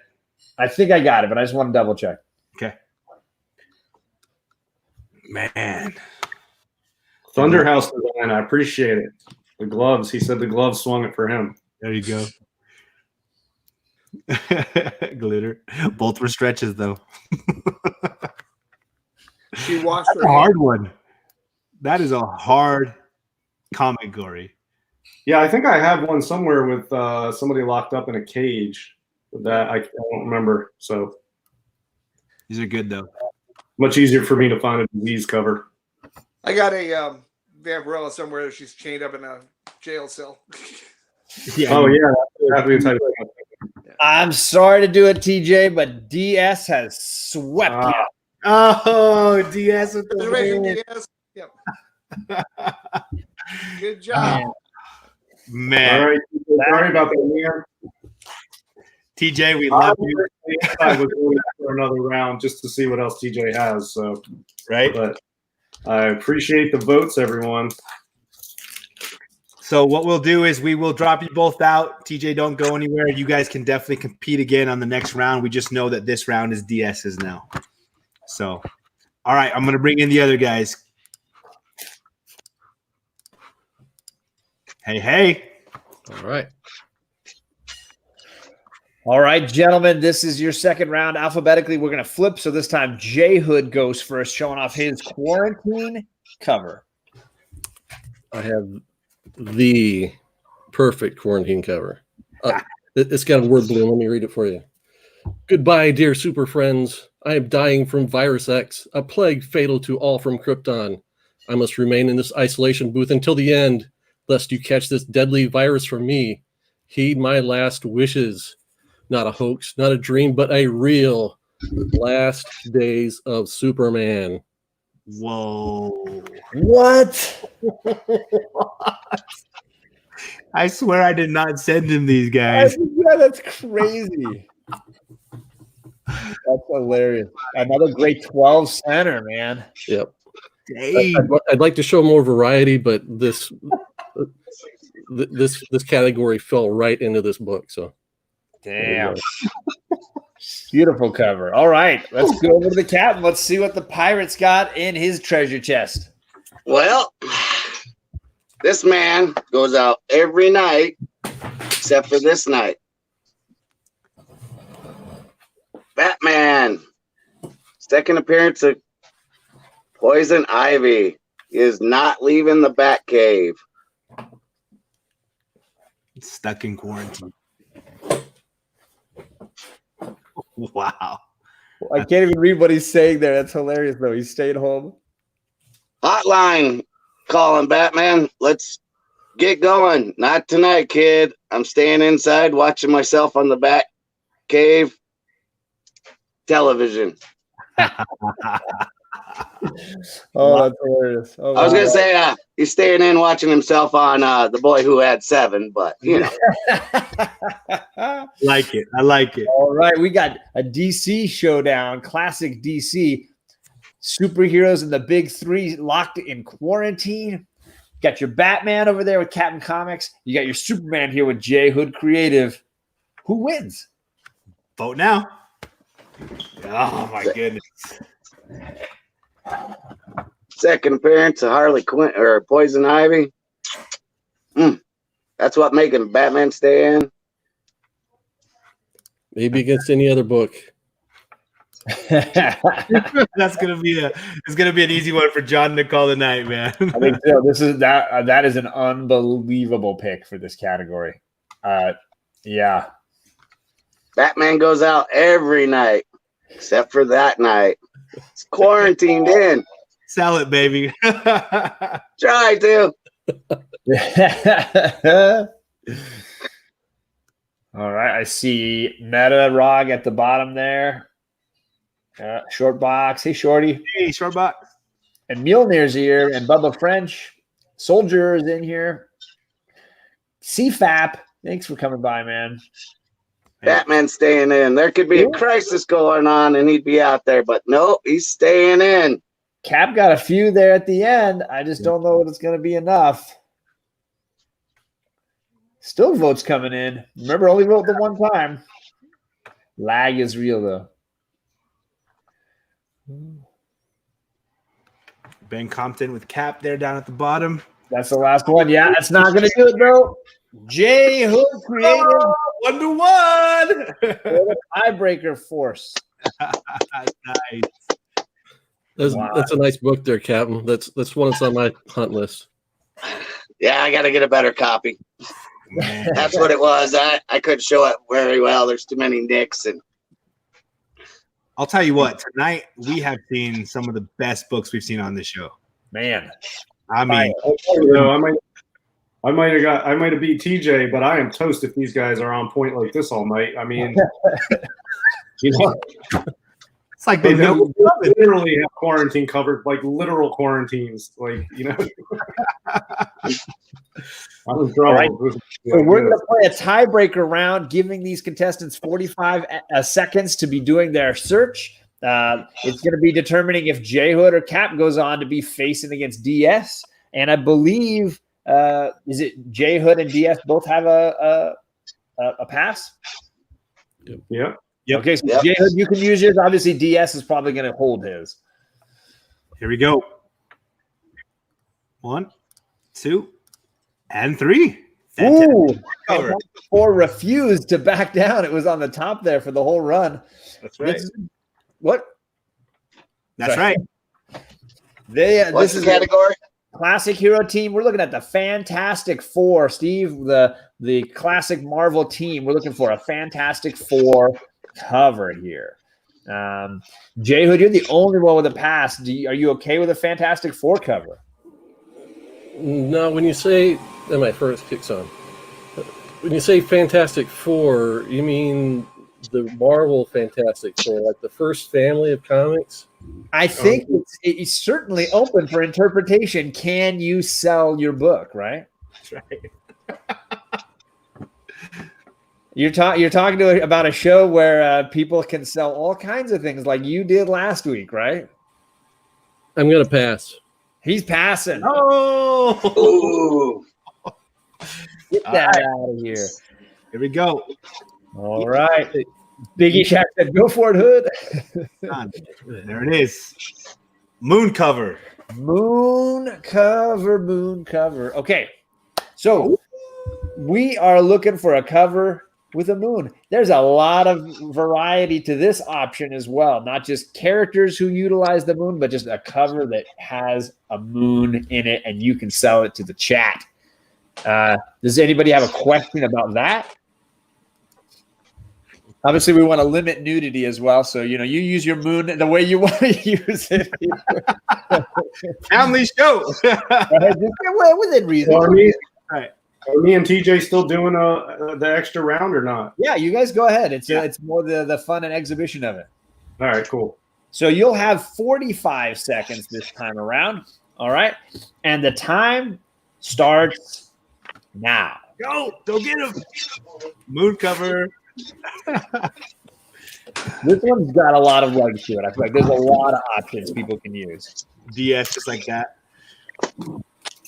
B: I think I got it, but I just want to double check.
A: Okay. Man.
E: Thunderhouse design, I appreciate it. The gloves. He said the gloves swung it for him.
A: There you go. Glitter. Both were stretches, though.
F: She washed
A: That's
F: her
A: a hard
F: hands.
A: one. That is a hard comic gory.
E: Yeah, I think I have one somewhere with somebody locked up in a cage. That I don't remember. So
A: These are good, though.
E: much easier for me to find a disease cover.
F: I got a Vampirella somewhere. She's chained up in a jail cell.
A: Yeah.
E: Oh yeah, that'd be a type of
B: I'm sorry to do it, TJ, but DS has swept you.
A: Oh, DS with the
F: Reservation
A: win.
F: DS. Yep. Good job.
A: Man.
E: All right, sorry about that, man.
A: TJ, we love you.
E: I was waiting for another round just to see what else TJ has. So,
A: Right?
E: but I appreciate the votes, everyone.
A: So what we'll do is we will drop you both out. TJ, don't go anywhere. You guys can definitely compete again on the next round. We just know that this round is DS's now. So, all right, I'm going to bring in the other guys. Hey.
C: All right.
B: All right, gentlemen, this is your second round. Alphabetically, we're going to flip. So this time, J Hood goes first, showing off his quarantine cover.
C: I have the perfect quarantine cover. It's got a word balloon. Let me read it for you. Goodbye, dear super friends. I am dying from Virus X, a plague fatal to all from Krypton. I must remain in this isolation booth until the end, lest you catch this deadly virus from me. Heed my last wishes. Not a hoax, not a dream, but a real last days of Superman.
A: Whoa.
B: What?
A: I swear I did not send him these guys.
B: Yeah, that's crazy. That's hilarious. Another great 12 center, man.
C: Yep.
A: Dang.
C: I'd like to show more variety, but this category fell right into this book. So,
B: Damn. Beautiful cover. All right, let's go over to the captain. Let's see what the pirate's got in his treasure chest.
D: Well, this man goes out every night except for this night. Batman. Second appearance of Poison Ivy. He is not leaving the Batcave.
A: Stuck in quarantine. Wow.
B: I can't even read what he's saying there. That's hilarious, though. He's staying home.
D: Hotline calling, Batman. Let's get going. Not tonight, kid. I'm staying inside watching myself on the Batcave television.
B: Oh, that's hilarious. Oh,
D: I was going to say he's staying in watching himself on The Boy Who Had Seven, but, you know.
A: Like it. I like it.
B: All right, we got a DC showdown, classic DC. Superheroes in the big three locked in quarantine. Got your Batman over there with CapN Comics. You got your Superman here with J Hood Creative. Who wins?
A: Vote now. Oh, my goodness.
D: Second appearance of Harley Quinn or Poison Ivy. That's what making Batman stay in.
C: maybe against any other book.
A: That's gonna be an easy one for John to call tonight, man.
B: I think so. That is an unbelievable pick for this category. Yeah.
D: Batman goes out every night except for that night. It's quarantined in.
A: Sell it, baby.
D: Try to.
B: All right, I see Meta Rog at the bottom there. Short box. Hey, Shorty.
A: Hey, short box.
B: And Mjolnir's here, and Bubba French. Soldier is in here. CFAP. Thanks for coming by, man.
D: Batman staying in. There could be a crisis going on and he'd be out there, but nope, he's staying in.
B: Cap got a few there at the end. I just don't know if it's going to be enough. Still votes coming in. Remember, only vote the one time. Lag is real, though.
A: Ben Compton with Cap there down at the bottom.
B: That's the last one. Yeah, that's not going to do it, though. J Hood created
A: 1-1.
B: tiebreaker force.
A: Nice.
C: That's a nice book there, Captain. That's one that's on my hunt list.
D: Yeah, I got to get a better copy.
A: Man.
D: That's what it was. I couldn't show it very well. There's too many nicks. And
A: I'll tell you what, tonight we have seen some of the best books we've seen on this show.
B: Man.
A: I mean,
E: I might have beat TJ, but I am toast if these guys are on point like this all night. I mean, you know,
A: it's like they know
E: literally have quarantine covered, like literal quarantines. Like, you know, I'm in trouble.
B: Right. So we're going to play a tiebreaker round, giving these contestants 45 seconds to be doing their search. It's going to be determining if J Hood or Cap goes on to be facing against DS. And I believe, is it J Hood and DS both have a pass?
E: Yeah.
A: Yep.
B: Okay, so J Hood, you can use yours. Obviously, DS is probably going to hold his.
A: Here we go. 1, 2, and 3.
B: Ooh,
A: Cover.
B: 4 refused to back down. It was on the top there for the whole run.
A: That's right.
B: What?
A: That's right.
D: what's
B: This
D: the
B: is
D: category?
B: Classic Hero Team. We're looking at the Fantastic Four, Steve, the classic Marvel team. We're looking for a Fantastic Four cover here. J Hood, you're the only one with a pass. Are you okay with a Fantastic Four cover?
C: No, when you say that, my first kicks on. When you say Fantastic Four, you mean the Marvel Fantastic Four, like the first family of comics?
B: I think it's certainly open for interpretation. Can you sell your book, right?
A: That's right.
B: You're talking about a show where people can sell all kinds of things, like you did last week, right?
C: I'm going to pass.
B: He's passing.
A: Oh,
D: Ooh.
B: Get that out of here.
A: here we go.
B: All right. Biggie Shack said, go for it, Hood.
A: There it is. Moon cover.
B: Moon cover. Okay. So we are looking for a cover with a moon. There's a lot of variety to this option as well. Not just characters who utilize the moon, but just a cover that has a moon in it and you can sell it to the chat. Does anybody have a question about that? Obviously, we want to limit nudity as well. So, you use your moon the way you want to use it.
A: Family show.
B: Within reason.
E: Are me and TJ still doing the extra round or not?
B: Yeah, you guys go ahead. It's more the fun and exhibition of it.
E: All right, cool.
B: So you'll have 45 seconds this time around. All right. And the time starts now.
A: Go get him. Moon cover.
B: This one's got a lot of legs to it. I feel like there's a lot of options people can use.
A: DS just like that.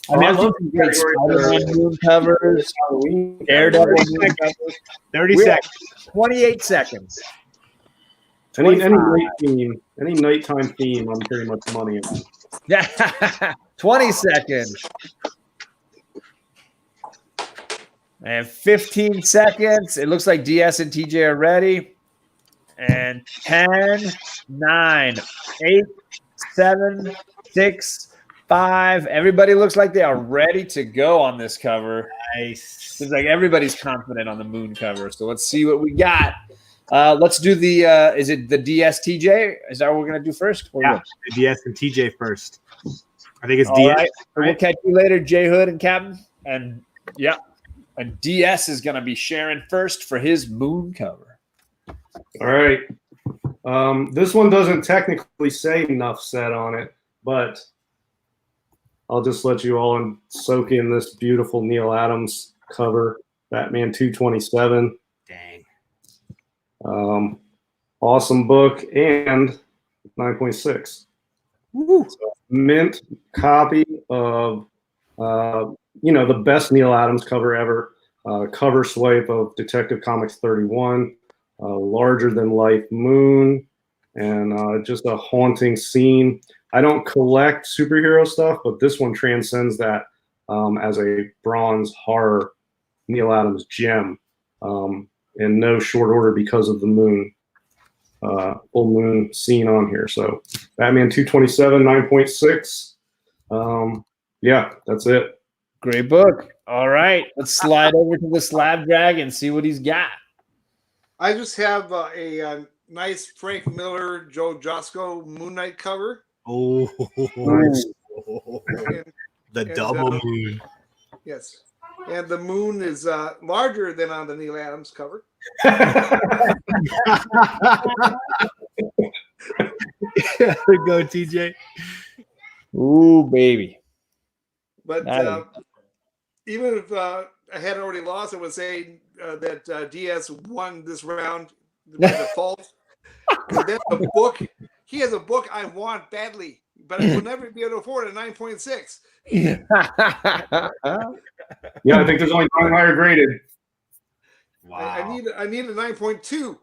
B: I mean, I've seen some great Spider-Man moon covers, Daredevil moon covers.
A: 30 seconds.
B: 28 seconds.
E: Any nighttime theme, I'm pretty much money on.
B: Yeah, 20 seconds. And 15 seconds. It looks like DS and TJ are ready. And 10, 9, 8, 7, 6, 5. Everybody looks like they are ready to go on this cover.
A: Nice.
B: Seems like everybody's confident on the moon cover. So let's see what we got. Let's do the is it the DS TJ? Is that what we're gonna do first?
A: Yeah, DS and TJ first. I think it's
B: All
A: DS.
B: right. We'll catch you later, J Hood and Captain. And and DS is gonna be sharing first for his moon cover.
E: All right. This one doesn't technically say enough said on it, but I'll just let you all soak in this beautiful Neil Adams cover, Batman 227.
A: Dang.
E: Awesome book and 9.6. So, mint copy of the best Neil Adams cover ever. Cover swipe of Detective Comics 31, larger than life moon, and just a haunting scene. I don't collect superhero stuff, but this one transcends that. as a bronze horror Neil Adams gem, in no short order because of the moon, full moon scene on here. So Batman 227, 9.6. Yeah, that's it.
B: Great book. All right, let's slide over to the Slabdragon and see what he's got.
F: I just have a nice Frank Miller, Joe Josco Moon Knight cover.
A: Oh, the double moon.
F: Yes. And the moon is larger than on the Neil Adams cover.
A: There we go, TJ.
B: Ooh, baby.
F: But even if I had already lost, I would say that DS won this round by default. That's a book. He has a book I want badly, but I will never be able to afford a 9.6.
E: Yeah, I think there's only 9 higher graded.
A: Wow.
F: I need a 9.2.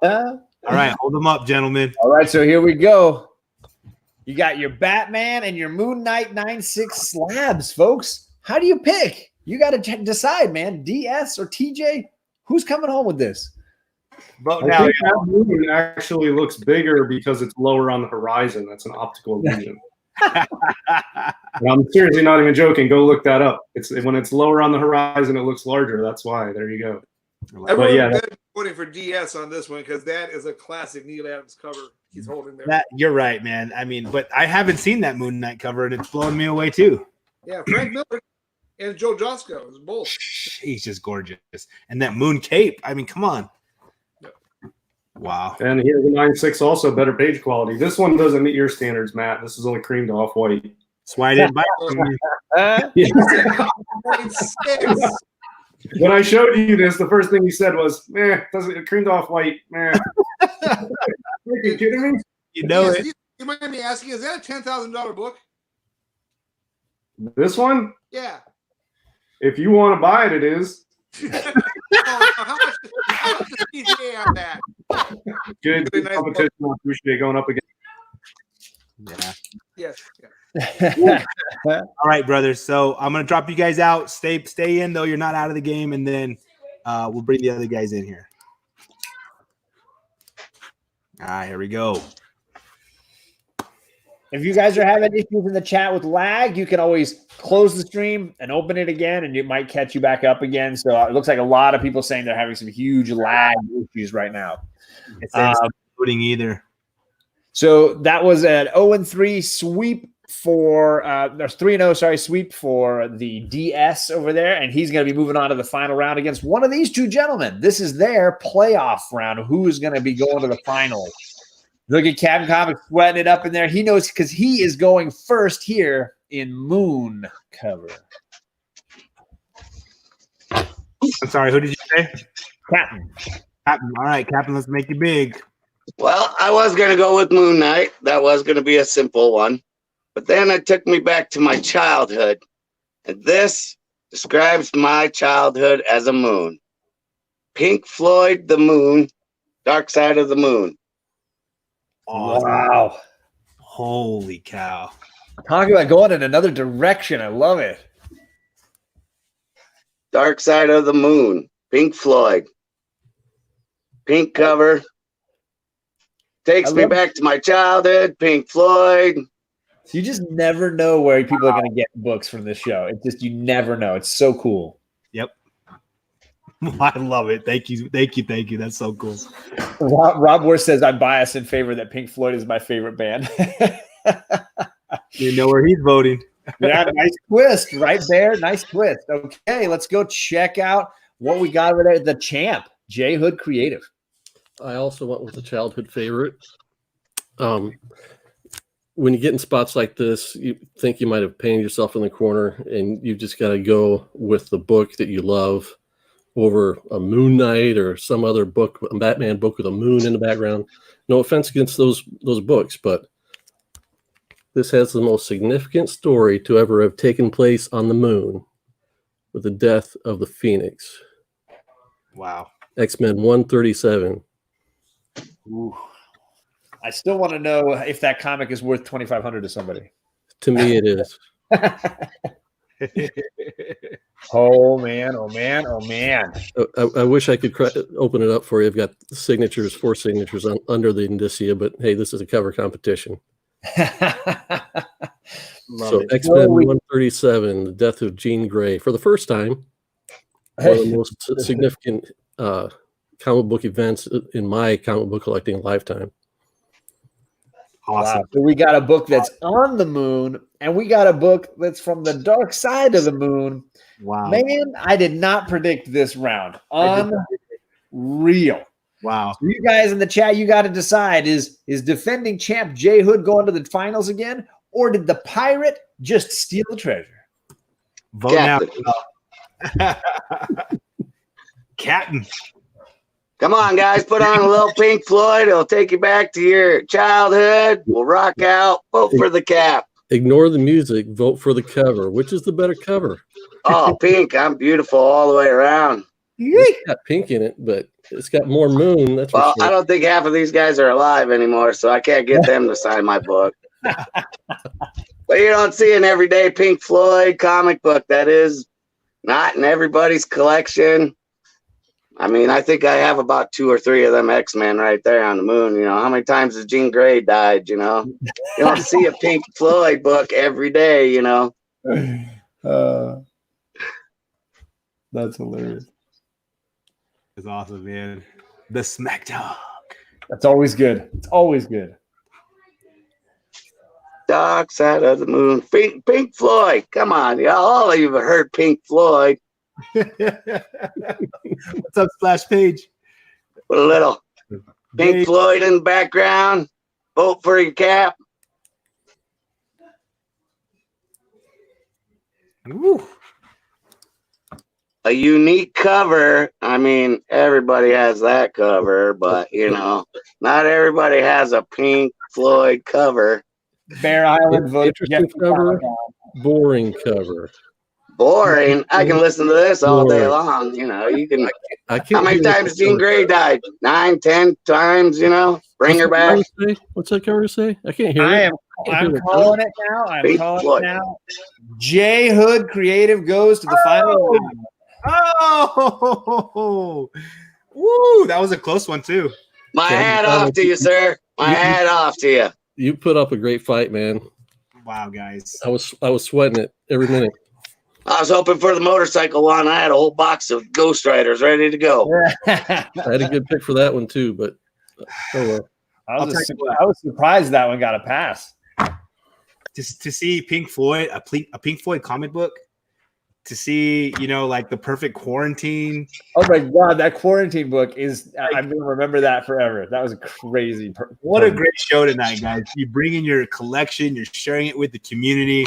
A: All right, hold them up, gentlemen.
B: All right, so here we go. You got your Batman and your Moon Knight 9.6 slabs, folks. How do you pick? You got to decide, man. DS or TJ? Who's coming home with this?
A: Vote
E: I
A: now.
E: think that moon actually looks bigger because it's lower on the horizon. That's an optical illusion. I'm seriously not even joking. Go look that up. It's when it's lower on the horizon, it looks larger. That's why. There you go.
F: Everyone's
E: yeah,
F: voting for DS on this one because that is a classic Neil Adams cover he's holding there.
A: That you're right, man. I mean, but I haven't seen that Moon Knight cover, and it's blowing me away too.
F: Yeah, Frank Miller and Joe Josco is both.
A: He's just gorgeous, and that moon cape. I mean, come on. Wow.
E: And here's a 9.6, also better page quality. This one doesn't meet your standards, Matt. This is only creamed off white.
A: That's why I didn't buy it.
E: When I showed you this, the first thing you said was, doesn't it creamed off white? Are you kidding me?
A: You know it.
F: You might be asking, is that a $10,000 book?
E: This one?
F: Yeah.
E: If you want to buy it, it is.
F: How much is PJ on that?
E: Good
F: Nice
E: competition. I appreciate going up again.
A: Yeah.
F: Yes.
A: All right, brothers. So I'm gonna drop you guys out. Stay in though. You're not out of the game, and then we'll bring the other guys in here. All right, here we go.
B: If you guys are having issues in the chat with lag, you can always close the stream and open it again, and it might catch you back up again. So it looks like a lot of people saying they're having some huge lag issues right now.
A: It's not voting either.
B: So that was an 0-3 sweep for there's 3-0, sorry, sweep for the DS over there, and he's going to be moving on to the final round against one of these two gentlemen. This is their playoff round. Who is going to be going to the final? Look at CapN Comics sweating it up in there. He knows because he is going first here in Moon cover.
A: I'm sorry, who did you say?
B: CapN.
A: Captain. All right, Captain, let's make it big.
D: Well, I was going to go with Moon Knight. That was going to be a simple one. But then it took me back to my childhood. And this describes my childhood as a moon. Pink Floyd, The Moon, Dark Side of the Moon.
A: Oh,
B: Wow.
A: Holy cow.
B: Talking about going in another direction. I love it.
D: Dark Side of the Moon, Pink Floyd. Pink cover. Takes me back to my childhood, Pink Floyd.
B: You just never know where people are going to get books from this show. It's just, you never know. It's so cool.
A: Yep. I love it. Thank you. That's so cool.
B: Rob Worth says, I'm biased in favor that Pink Floyd is my favorite band.
A: You know where he's voting.
B: Yeah, nice twist right there. Nice twist. Okay, let's go check out what we got over there. The champ, J Hood Creative.
C: I also went with a childhood favorite. When you get in spots like this, you think you might have painted yourself in the corner, and you just got to go with the book that you love over a Moon Knight or some other book, a Batman book with a moon in the background. No offense against those books, but this has the most significant story to ever have taken place on the moon with the death of the Phoenix.
A: Wow.
C: X-Men 137.
B: Ooh. I still want to know if that comic is worth $2,500 to somebody.
C: To me, it is.
B: Oh man, oh man, oh man.
C: I wish I could open it up for you. I've got signatures, 4 signatures under the indicia, but hey, this is a cover competition. So X-Men 137, The Death of Jean Grey, for the first time, one of the most significant comic book events in my comic book collecting lifetime.
B: Awesome. Wow. So we got a book that's on the moon, and we got a book that's from the dark side of the moon.
A: Wow.
B: Man, I did not predict this round. Unreal.
A: Wow.
B: So you guys in the chat, you got to decide, is defending champ Jay Hood going to the finals again, or did the pirate just steal the treasure?
A: Vote now. CapN.
D: Come on, guys, put on a little Pink Floyd. It'll take you back to your childhood. We'll rock out. Vote for the Cap.
C: Ignore the music. Vote for the cover. Which is the better cover?
D: Oh, pink. I'm beautiful all the way around.
C: It's got pink in it, but it's got more moon. That's
D: well,
C: for sure.
D: I don't think half of these guys are alive anymore, so I can't get them to sign my book. But you don't see an everyday Pink Floyd comic book. That is not in everybody's collection. I mean, I think I have about 2 or 3 of them X-Men right there on the moon. You know, how many times has Jean Grey died, you know? You don't see a Pink Floyd book every day, you know?
B: That's hilarious.
A: It's awesome, man. The Smack Talk.
B: That's always good. It's always good.
D: Dark Side of the Moon. Pink Floyd. Come on, y'all. All of you have heard Pink Floyd.
A: What's up, Splash Page?
D: Put a little Pink Floyd in the background. Vote for your Cap.
A: Woo.
D: A unique cover. I mean, everybody has that cover, but you know, not everybody has a Pink Floyd cover.
B: Bear Island vote.
C: Interesting cover, boring cover.
D: Boring. I can listen to this all day long. You know, you can. How many times Jean Grey died? 9, 10 times. You know, bring her back.
C: What's that cover say? I can't hear it.
B: I'm calling it now. I'm calling it now. Jay Hood Creative goes to the final round.
A: Oh, woo! That was a close one too.
D: My hat off to you, sir. My hat off to you.
C: You put up a great fight, man.
A: Wow, guys.
C: I was sweating it every minute.
D: I was hoping for the motorcycle one. I had a whole box of Ghost Riders ready to go.
C: I had a good pick for that one too, but oh well.
B: I was surprised that one got a pass.
A: Just to see Pink Floyd, a Pink Floyd comic book, to see, you know, like the perfect quarantine.
B: Oh my God, that quarantine book is, I'm going to remember that forever. That was a crazy.
A: What a great show tonight, guys. You bring in your collection, you're sharing it with the community.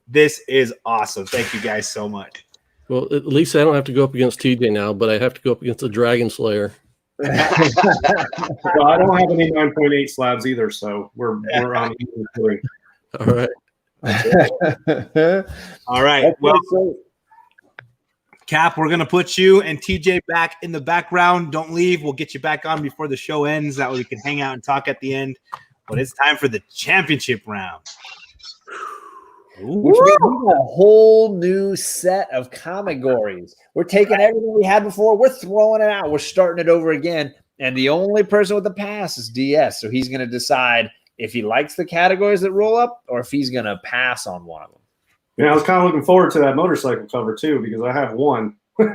A: This is awesome. Thank you guys so much.
C: Well, at least I don't have to go up against TJ now, but I have to go up against the Dragon Slayer.
E: Well, I don't have any 9.8 slabs either, so we're on even footing.
C: All right.
A: All right. Well, Cap, we're going to put you and TJ back in the background. Don't leave. We'll get you back on before the show ends. That way we can hang out and talk at the end. But it's time for the championship round.
B: Which means we got a whole new set of Comicgories. We're taking everything we had before. We're throwing it out. We're starting it over again. And the only person with the pass is DS. So he's going to decide if he likes the categories that roll up or if he's going to pass on one of them.
E: Yeah, I was kind of looking forward to that motorcycle cover too, because I have one. I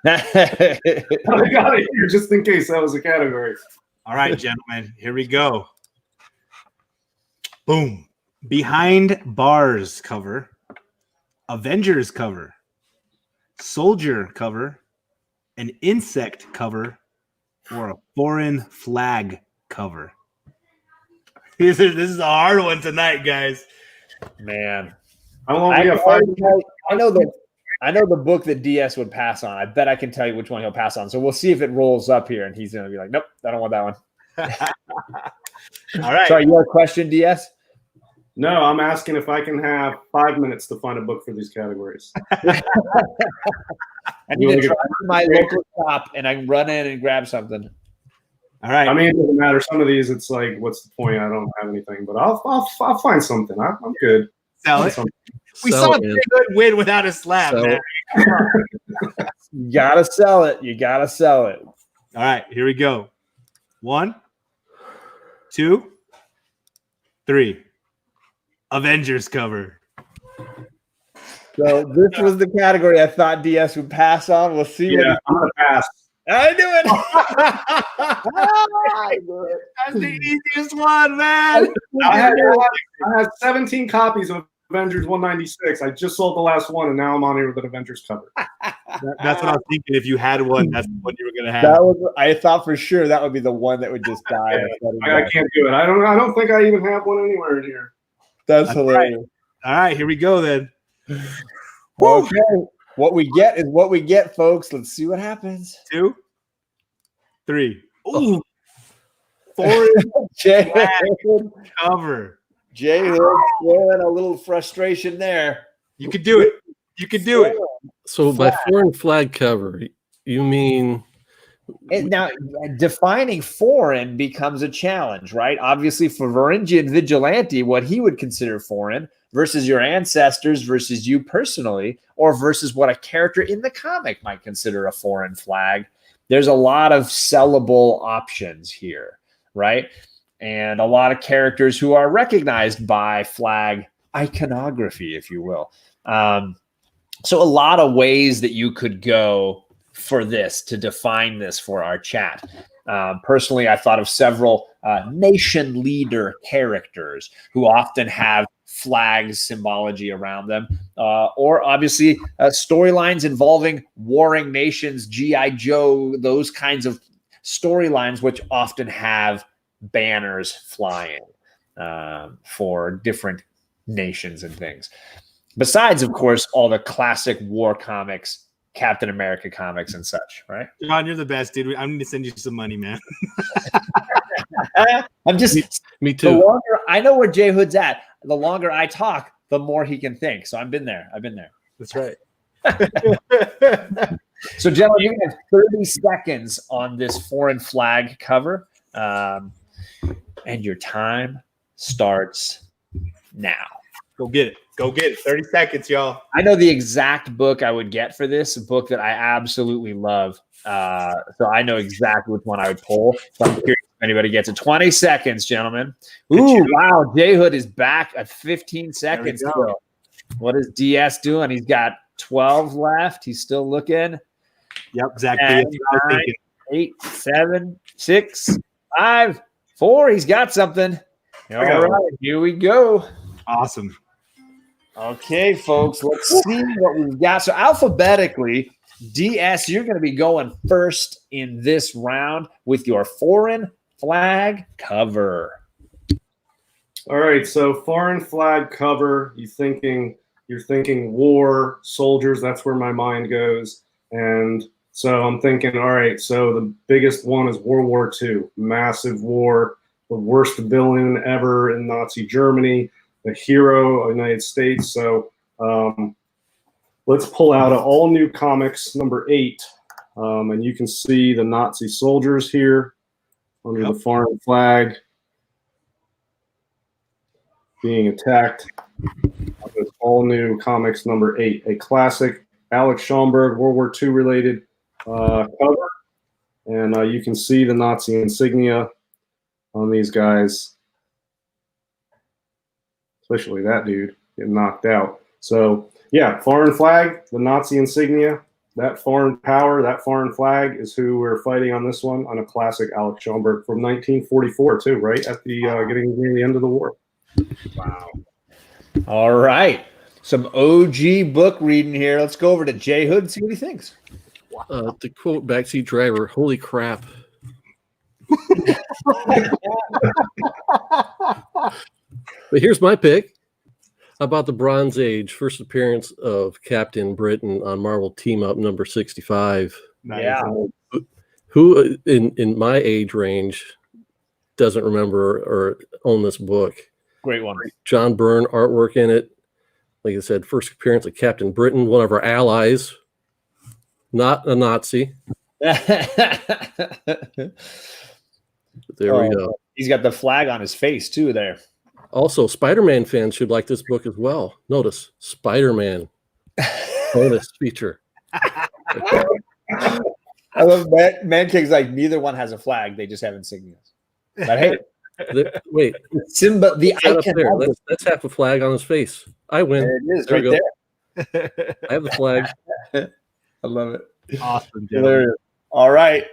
E: got it here just in case that was a category.
A: All right, gentlemen, here we go. Boom. Behind Bars cover, Avengers cover, Soldier cover, an Insect cover, or a Foreign Flag cover. This is a hard one tonight, guys.
B: Man.
E: I know
B: the book that DS would pass on. I bet I can tell you which one he'll pass on. So we'll see if it rolls up here, and he's going to be like, nope, I don't want that one.
A: All right.
B: Sorry, your question, DS?
E: No, I'm asking if I can have 5 minutes to find a book for these categories.
B: I need to try my local shop, and I can run in and grab something.
A: All right.
E: I mean, it doesn't matter. Some of these, it's like, what's the point? I don't have anything, but I'll find something. I'm good.
A: Sell it. We
C: Sell
A: saw
C: it, man.
A: J-Hood win without a slab,
C: Sell
A: man.
C: it.
B: You gotta sell it. You gotta sell it.
A: All right, here we go. 1, 2, 3. Avengers cover.
B: So this was the category I thought DS would pass on. We'll see.
E: Yeah, I'm gonna pass.
B: I knew it.
A: That's the easiest one, man.
E: I had 17 copies of Avengers 196. I just sold the last one, and now I'm on here with an Avengers cover.
A: That's what I was thinking. If you had one, that's the one you were gonna have.
B: That was. I thought for sure that would be the one that would just die.
E: I can't do it. I don't think I even have one anywhere in here.
B: That's hilarious.
A: All right, here we go then.
B: Okay. What we get is what we get, folks. Let's see what happens.
A: 2, 3. Ooh. 4
B: Jay
A: cover.
B: showing a little frustration there.
A: You could do it. You could do it.
C: So by foreign flag cover, you mean
B: Now, defining foreign becomes a challenge, right? Obviously, for Varangian Vigilante, what he would consider foreign versus your ancestors versus you personally, or versus what a character in the comic might consider a foreign flag. There's a lot of sellable options here, right? And a lot of characters who are recognized by flag iconography, if you will. So a lot of ways that you could go for this to define this for our chat. Personally, I thought of several nation leader characters who often have flags symbology around them, or obviously storylines involving warring nations, G.I. Joe, those kinds of storylines, which often have banners flying for different nations and things. Besides, of course, all the classic war comics, Captain America comics and such, right?
A: John, you're the best, dude. I'm going to send you some money, man.
B: I'm just
C: me
B: the
C: too?
B: longer I know where Jay Hood's at, the longer I talk, the more he can think. So I've been there.
A: That's right.
B: So, gentlemen, you have 30 seconds on this foreign flag cover, and your time starts now.
A: Go get it. Go get it. 30 seconds, y'all.
B: I know the exact book I would get for this, a book that I absolutely love. So I know exactly which one I would pull. So I'm curious if anybody gets it. 20 seconds, gentlemen. Ooh, wow. J Hood is back at 15 seconds. Still. What is DS doing? He's got 12 left. He's still looking.
A: Yep, exactly.
B: 9, 8, 7, 6, 5, 4. He's got something. All right, here we go.
A: Awesome.
B: Okay, folks, let's see what we've got. So alphabetically, DS, you're going to be going first in this round with your foreign flag cover.
E: All right, so foreign flag cover. You're thinking war, soldiers. That's where my mind goes. And so I'm thinking, all right, so the biggest one is World War II, massive war, the worst villain ever in Nazi Germany, the hero of the United States. So let's pull out an all new comics number 8. And you can see the Nazi soldiers here under the foreign flag being attacked. This all new comics number 8, a classic Alex Schomburg World War II related cover. And you can see the Nazi insignia on these guys, especially that dude getting knocked out. So yeah, foreign flag, the Nazi insignia, that foreign power, that foreign flag is who we're fighting on this one, on a classic Alex Schomburg from 1944 too, right at the getting near the end of the war.
B: Wow. All right. Some OG book reading here. Let's go over to Jay Hood and see what he thinks.
C: To quote Backseat Driver, holy crap. But here's my pick. How about the Bronze Age, first appearance of Captain Britain on Marvel Team Up number 65.
B: Yeah.
C: Who in my age range doesn't remember or own this book?
B: Great one.
C: John Byrne artwork in it. Like I said, first appearance of Captain Britain, one of our allies, not a Nazi. There we go.
B: He's got the flag on his face too there.
C: Also, Spider-Man fans should like this book as well. Notice Spider-Man bonus feature.
B: I love Man King's like neither one has a flag; they just have insignias. But hey,
C: Wait,
B: Simba, the
C: right up
B: icon.
C: there. That's half a flag on his face. I win.
B: There it is,
C: There we
B: right
C: go.
B: there.
C: I have the flag.
B: I love it.
A: Awesome,
B: There
A: gentlemen.
B: it is. All right,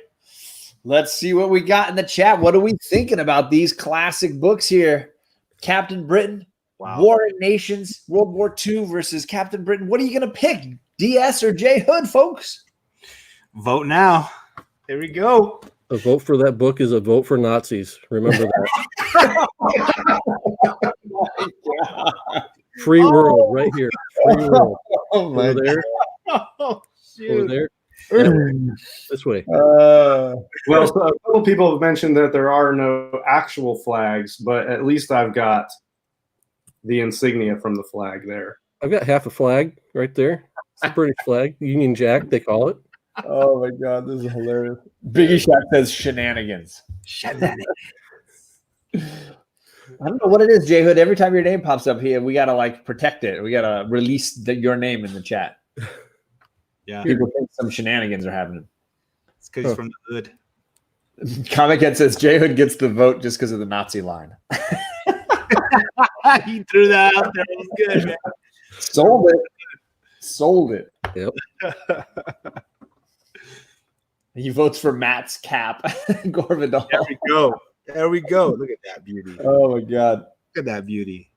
B: let's see what we got in the chat. What are we thinking about these classic books here? Captain Britain,
A: Wow.
B: War in Nations, World War II versus Captain Britain. What are you going to pick, DS or J Hood, folks?
A: Vote now. Here we go.
C: A vote for that book is a vote for Nazis. Remember that. Free world right here. Free world.
B: Oh my
C: Over there.
A: Oh,
C: Over there. This way.
E: Well, so a couple people have mentioned that there are no actual flags, but at least I've got the insignia from the flag there.
C: I've got half a flag right there. It's the British flag, Union Jack, they call it.
B: Oh my god, this is hilarious. Biggie Shaq says shenanigans.
A: Shenanigans.
B: I don't know what it is, J Hood. Every time your name pops up here, we gotta like protect it. We gotta release your name in the chat.
A: Yeah.
B: People think some shenanigans are happening.
A: It's because he's from the hood.
B: Comic Head says J Hood gets the vote just because of the Nazi line.
A: He threw that out there. It was good, man.
B: Sold it. Sold it.
C: Yep.
B: He votes for Matt's cap. Gorvidal.
A: There we go. There we go. Look at that beauty. Look
B: Oh my god.
A: at that beauty.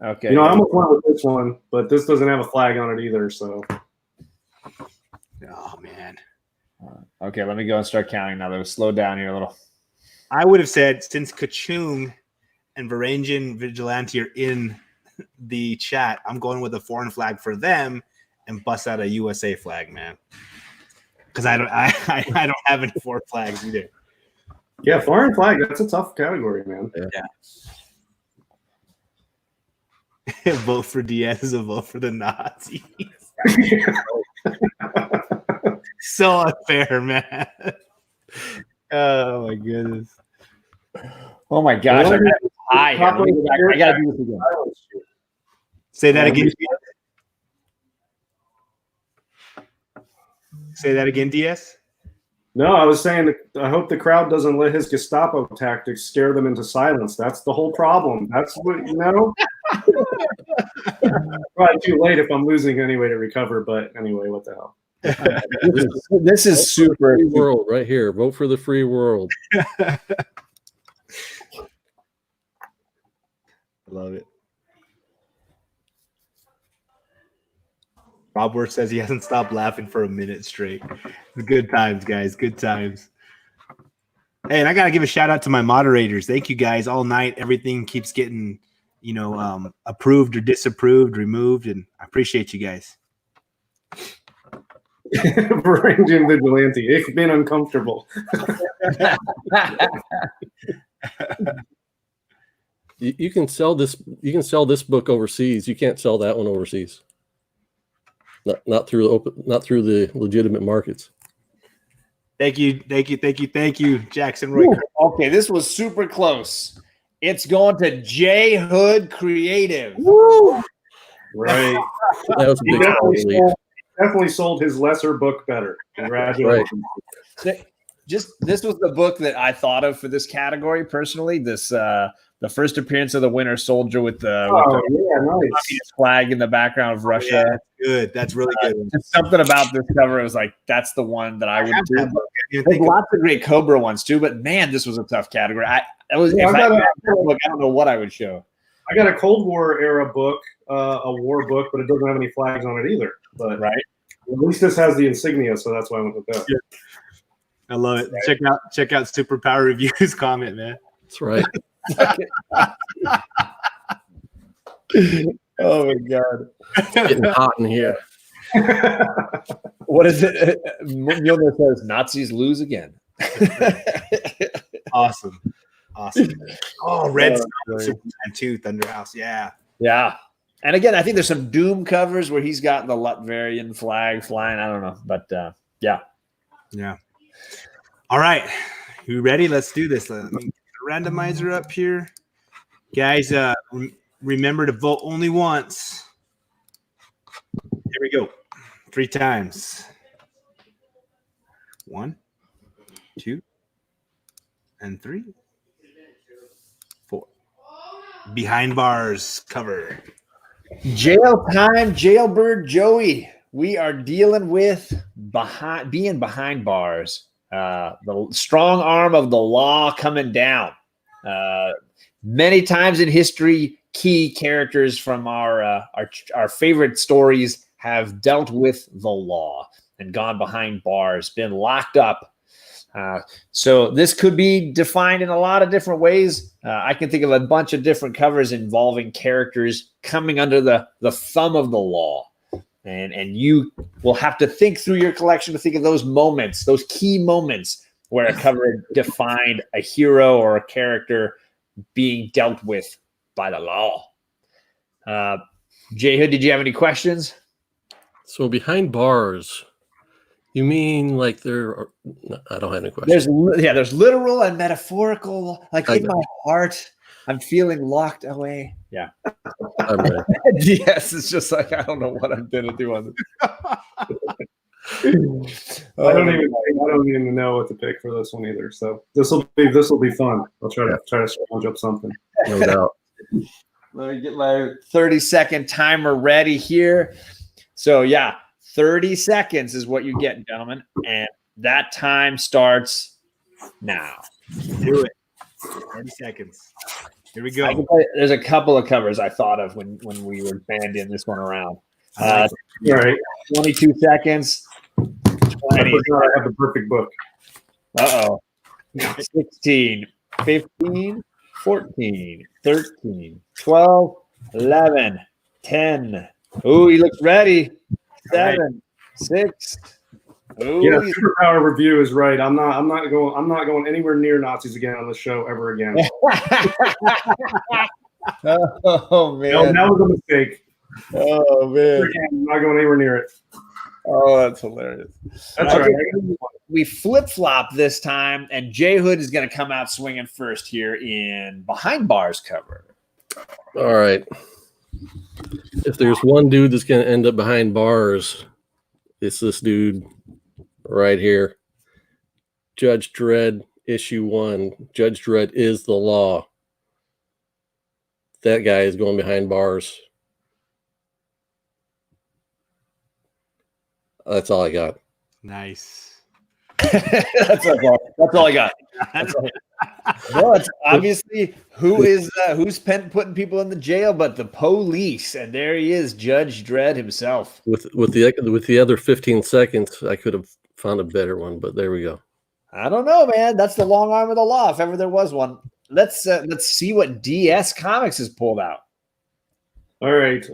B: Okay.
E: You know, I almost went with this one, but this doesn't have a flag on it either. So
A: Oh, man.
B: Okay, let me go and start counting now. Let's slow down here a little.
A: I would have said since Kachung and Varangian Vigilante are in the chat, I'm going with a foreign flag for them and bust out a USA flag, man. Because I don't have any foreign flags either.
E: yeah, foreign flag, that's a tough category, man.
A: Yeah. Vote for Diaz is a vote for the Nazis. So unfair, man. Oh my goodness.
B: Oh my gosh.
E: Well,
B: I gotta do this again.
A: Say that again. Say that again, DS.
E: No, I was saying that I hope the crowd doesn't let his Gestapo tactics scare them into silence. That's the whole problem. That's what, you know? Probably too late if I'm losing anyway to recover, but anyway, what the hell?
B: This is super.
C: Free world right here. Vote for the free world.
A: I love it. Rob Worth says he hasn't stopped laughing for a minute straight. Good times, guys. Good times. Hey, and I gotta give a shout out to my moderators. Thank you guys all night. Everything keeps getting, approved or disapproved, removed, and I appreciate you guys.
E: Varangian Vigilante. It's been uncomfortable.
C: You can sell this. You can sell this book overseas. You can't sell that one overseas. Not through the legitimate markets.
A: Thank you, Jackson Roy.
B: Okay, this was super close. It's going to J Hood Creative.
E: Right.
C: That was a big relief.
E: Definitely sold his lesser book better. Congratulations.
B: This was the book that I thought of for this category personally. This the first appearance of the Winter Soldier with the
E: Nice.
B: flag in the background of Russia.
A: Yeah, that's good. That's really good.
B: Just something about this cover. It was like that's the one that I would do.
A: That book.
B: There's lots of great Cobra ones too, but man, this was a tough category. I don't know what I would show.
E: I got a Cold War era book, a war book, but it doesn't have any flags on it either. But
B: Right.
E: at least this has the insignia, so that's why I went with that.
A: I love it. Check out Superpower Reviews comment, man.
C: That's right.
B: Oh my god.
C: Getting hot in here.
B: What is it? Mjolnir says Nazis lose again.
A: Awesome. Oh, Red Superman 2, Thunderhouse. Yeah.
B: Yeah. And again, I think there's some Doom covers where he's got the Latvian flag flying. I don't know. But yeah.
A: Yeah. All right. You ready? Let's do this. Let me get the randomizer up here. Guys, remember to vote only once. Here we go. 3 times. 1, 2, and 3, 4. Behind bars cover.
B: Jail time, jailbird Joey. We are dealing with being behind bars. The strong arm of the law coming down. Many times in history, key characters from our favorite stories have dealt with the law and gone behind bars, been locked up. So this could be defined in a lot of different ways. I can think of a bunch of different covers involving characters coming under the thumb of the law. And you will have to think through your collection to think of those moments, those key moments where a cover defined a hero or a character being dealt with by the law. J Hood, did you have any questions?
C: So behind bars, you mean like there are? No, I don't have any questions.
B: There's literal and metaphorical. Like in my heart, I'm feeling locked away. Yeah.
C: I'm ready.
B: Yes, it's just like I don't know what I'm gonna do on this.
E: I don't even know what to pick for this one either. So this will be fun. I'll try to scrounge up something.
C: No doubt.
B: Let me get my 30-second timer ready here. So yeah, 30 seconds is what you get, gentlemen, and that time starts now.
A: Do it. 30 seconds. Here we go.
B: There's a couple of covers I thought of when we were banding this one around.
E: All right.
B: 22 seconds. 20.
E: I forgot I have the perfect book.
B: 16, 15, 14, 13, 12, 11, 10. Ooh, he looks ready. 7, 6. Ooh,
E: yeah, Superpower Review is right. I'm not going anywhere near Nazis again on this show ever again.
B: Oh man,
E: no, that was a mistake.
B: Oh man,
E: I'm not going anywhere near it.
B: Oh, that's hilarious.
E: That's all right.
B: We flip-flop this time, and J Hood is going to come out swinging first here in Behind Bars cover.
C: All right. If there's one dude that's going to end up behind bars, it's this dude right here. Judge Dredd, issue 1. Judge Dredd is the law. That guy is going behind bars. That's all I got.
A: Nice.
B: That's all I got. That's all. Well, it's obviously who's putting people in the jail, but the police, and there he is, Judge Dredd himself.
C: With the other 15 seconds, I could have found a better one, but there we go.
B: I don't know, man. That's the long arm of the law, if ever there was one. Let's see what DS Comics has pulled out.
E: All right.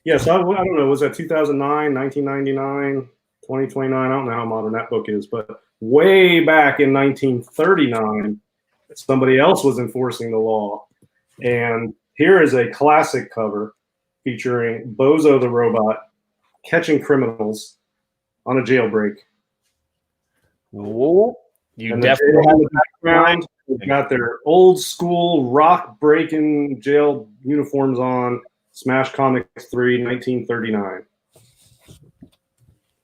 E: Yeah, so I don't know. Was that 2009, 1999, 2029? I don't know how modern that book is, but way back in 1939, somebody else was enforcing the law. And here is a classic cover featuring Bozo the Robot catching criminals on a jailbreak.
B: Oh, you
E: and
B: definitely
E: have the background. They've got their old school rock breaking jail uniforms on. Smash Comics 3, 1939.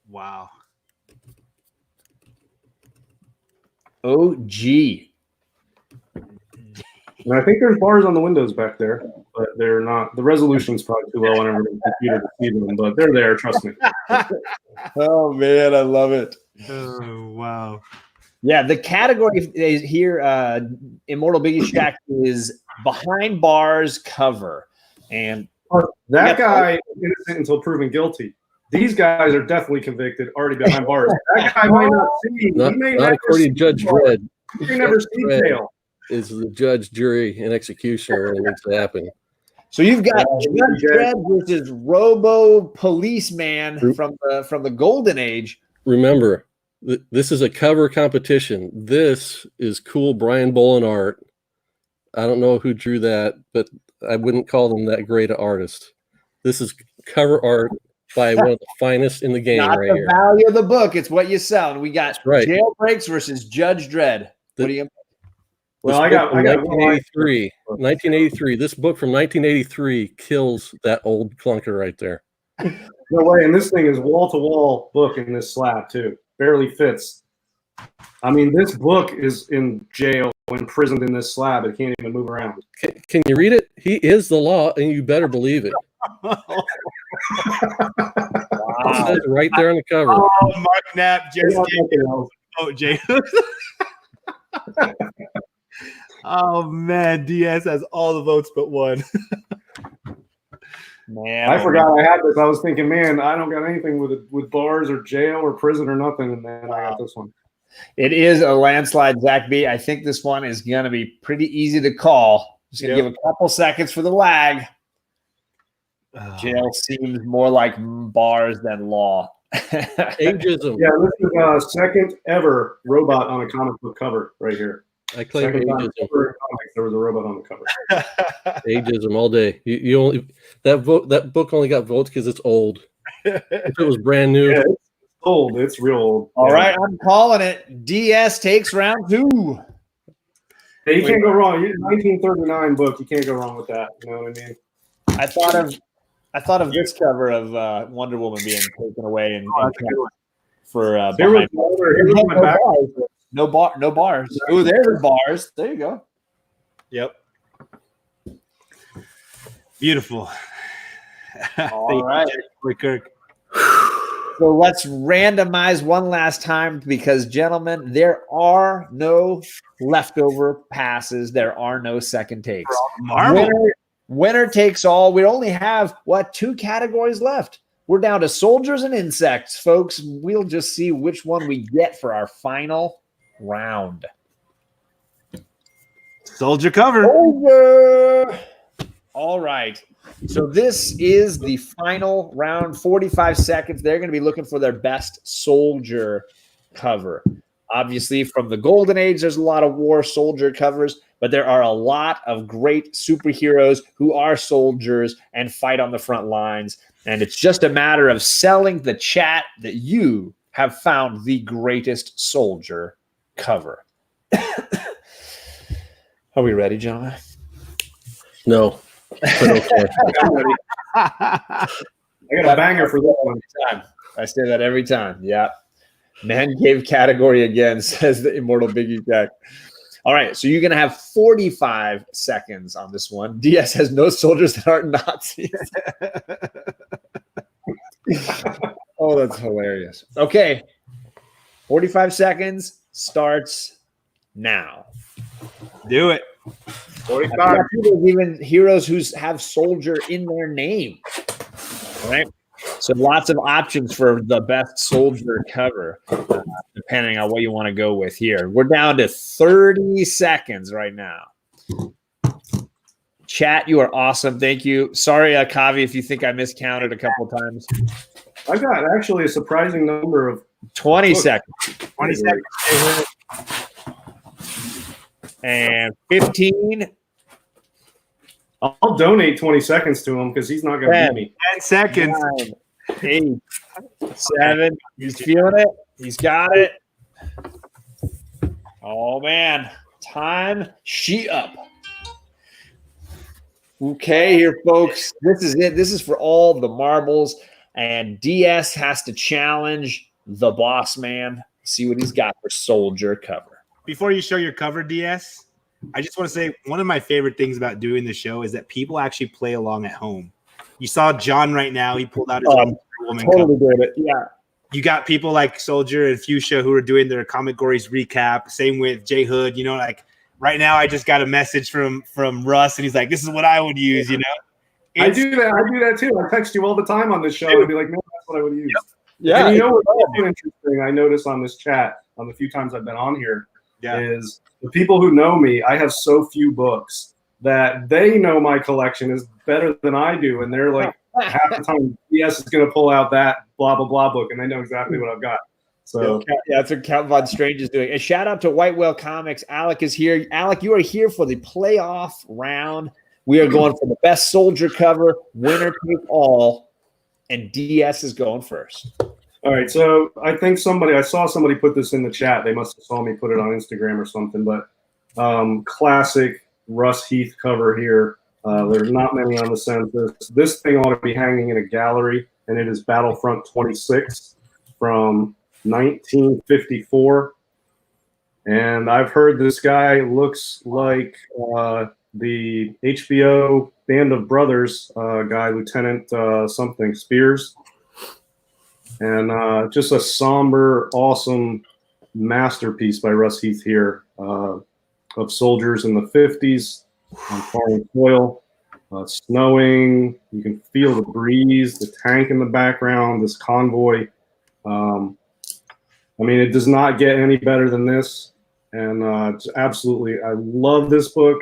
A: Wow.
B: OG.
E: And I think there's bars on the windows back there, but they're not. The resolution's probably too low on everybody's computer to see them, but they're there. Trust me.
B: Oh man, I love it.
A: Oh wow.
B: Yeah, the category is here, Immortal Biggie Shack is behind bars cover, and
E: that guy is innocent until proven guilty. These guys are definitely convicted, already behind bars. That guy might not see.
C: Not according to Judge Dredd.
E: He may never see jail.
C: Is the judge, jury, and executioner when it needs to happen.
B: So you've got Judge Dredd versus Robo Policeman from the Golden Age.
C: Remember, this is a cover competition. This is cool Brian Bolin art. I don't know who drew that, but I wouldn't call them that great an artist. This is cover art by one of the finest in the game.
B: Not
C: right
B: the
C: here.
B: value of the book, it's what you sell. And we got
C: right.
B: Jailbreaks versus Judge Dredd. What do you?
E: Well, I got
C: 1983. 1983. This book from 1983 kills that old clunker right there.
E: No way. And this thing is wall-to-wall book in this slab, too. Barely fits. I mean, this book is in jail, imprisoned in this slab. It can't even move around.
C: Can you read it? He is the law, and you better believe it.
B: Wow.
C: It says right there on the cover.
A: Oh, Mark Knapp just Jay. Oh man, DS has all the votes but one.
B: Man,
E: I forgot I had this. I was thinking, man, I don't got anything with bars or jail or prison or nothing, and then I got this one.
B: It is a landslide, Zach B. I think this one is going to be pretty easy to call. Just going to give a couple seconds for the lag. Jail seems more like bars than law.
C: Ageism.
E: Yeah, this is second ever robot on a comic book cover right here.
C: I claim
E: Second time
C: ageism.
E: ever in comics there was a robot on the cover.
C: Ageism all day. You only that book only got votes because it's old. If it was brand new,
E: Yeah, it's old. It's real old.
B: All
E: Yeah.
B: right, I'm calling it. DS takes round 2.
E: Yeah, you can't go wrong. 1939 book. You can't go wrong with that. You know what I mean?
B: I thought of this cover of Wonder Woman being taken away and
E: That's a good one.
B: for
E: Here was
B: behind.
E: my back.
B: No bars. Oh, there's the bars. There you go.
A: Yep. Beautiful.
B: All right.
A: Kirk.
B: So let's randomize one last time because, gentlemen, there are no leftover passes. There are no second takes.
A: Marvel.
B: Winner takes all. We only have, 2 categories left. We're down to soldiers and insects, folks. We'll just see which one we get for our final round.
A: Soldier cover.
B: Over. All right. So this is the final round, 45 seconds. They're going to be looking for their best soldier cover. Obviously, from the Golden Age, there's a lot of war soldier covers, but there are a lot of great superheroes who are soldiers and fight on the front lines. And it's just a matter of selling the chat that you have found the greatest soldier cover. Are we ready, gentlemen?
C: no. But okay.
E: I got a banger for this one.
B: I say that every time. Yeah. Man gave category again, says the immortal Biggie Jack. All right. So you're going to have 45 seconds on this one. DS has no soldiers that aren't Nazis. Oh, that's hilarious. Okay. 45 seconds starts now.
A: Do it.
B: 45. There's even heroes who have soldier in their name. All right. So lots of options for the best soldier cover, depending on what you want to go with here. We're down to 30 seconds right now. Chat, you are awesome. Thank you. Sorry, Kavi, if you think I miscounted a couple times.
E: I got actually a surprising number of
B: 20 seconds.
A: 20 seconds.
B: And 15.
E: I'll donate 20 seconds to him because he's not going to beat me.
A: 10 seconds.
B: 9, 8, 7. He's feeling it. He's got it. Oh, man. Time. She up. Okay, here, folks. This is it. This is for all the marbles. And DS has to challenge the boss man. See what he's got for soldier cover.
A: Before you show your cover, DS, I just want to say one of my favorite things about doing the show is that people actually play along at home. You saw John right now. He pulled out his own Woman
B: Totally
A: cover.
B: did it. Yeah.
A: You got people like Soldier and Fuchsia who are doing their Comicgories recap. Same with Jay Hood. You know, like right now I just got a message from Russ, and he's like, this is what I would use, you know?
E: I do that too. I text you all the time on this show and be like, no, that's what I would use.
A: Yep.
B: Yeah.
E: And you know what's also interesting I noticed on this chat on the few times I've been on here is the people who know me, I have so few books that they know my collection is better than I do. And they're like, half the time, DS is going to pull out that blah, blah, blah book. And they know exactly what I've got. So
B: yeah, that's what Count Von Strange is doing. And shout out to White Whale Comics. Alec is here. Alec, you are here for the playoff round. We are going for the best soldier cover, winner take all, and DS is going first.
E: all right. So I think I saw somebody put this in the chat. They must have saw me put it on Instagram or something. But classic Russ Heath cover here. There's not many on the census. This thing ought to be hanging in a gallery, and it is Battlefront 26 from 1954. And I've heard this guy looks like the HBO Band of Brothers guy, Lieutenant something Spears. And just a somber, awesome masterpiece by Russ Heath here of soldiers in the 50s on foreign soil. Snowing, you can feel the breeze, the tank in the background, this convoy. I mean, it does not get any better than this. And it's absolutely, I love this book.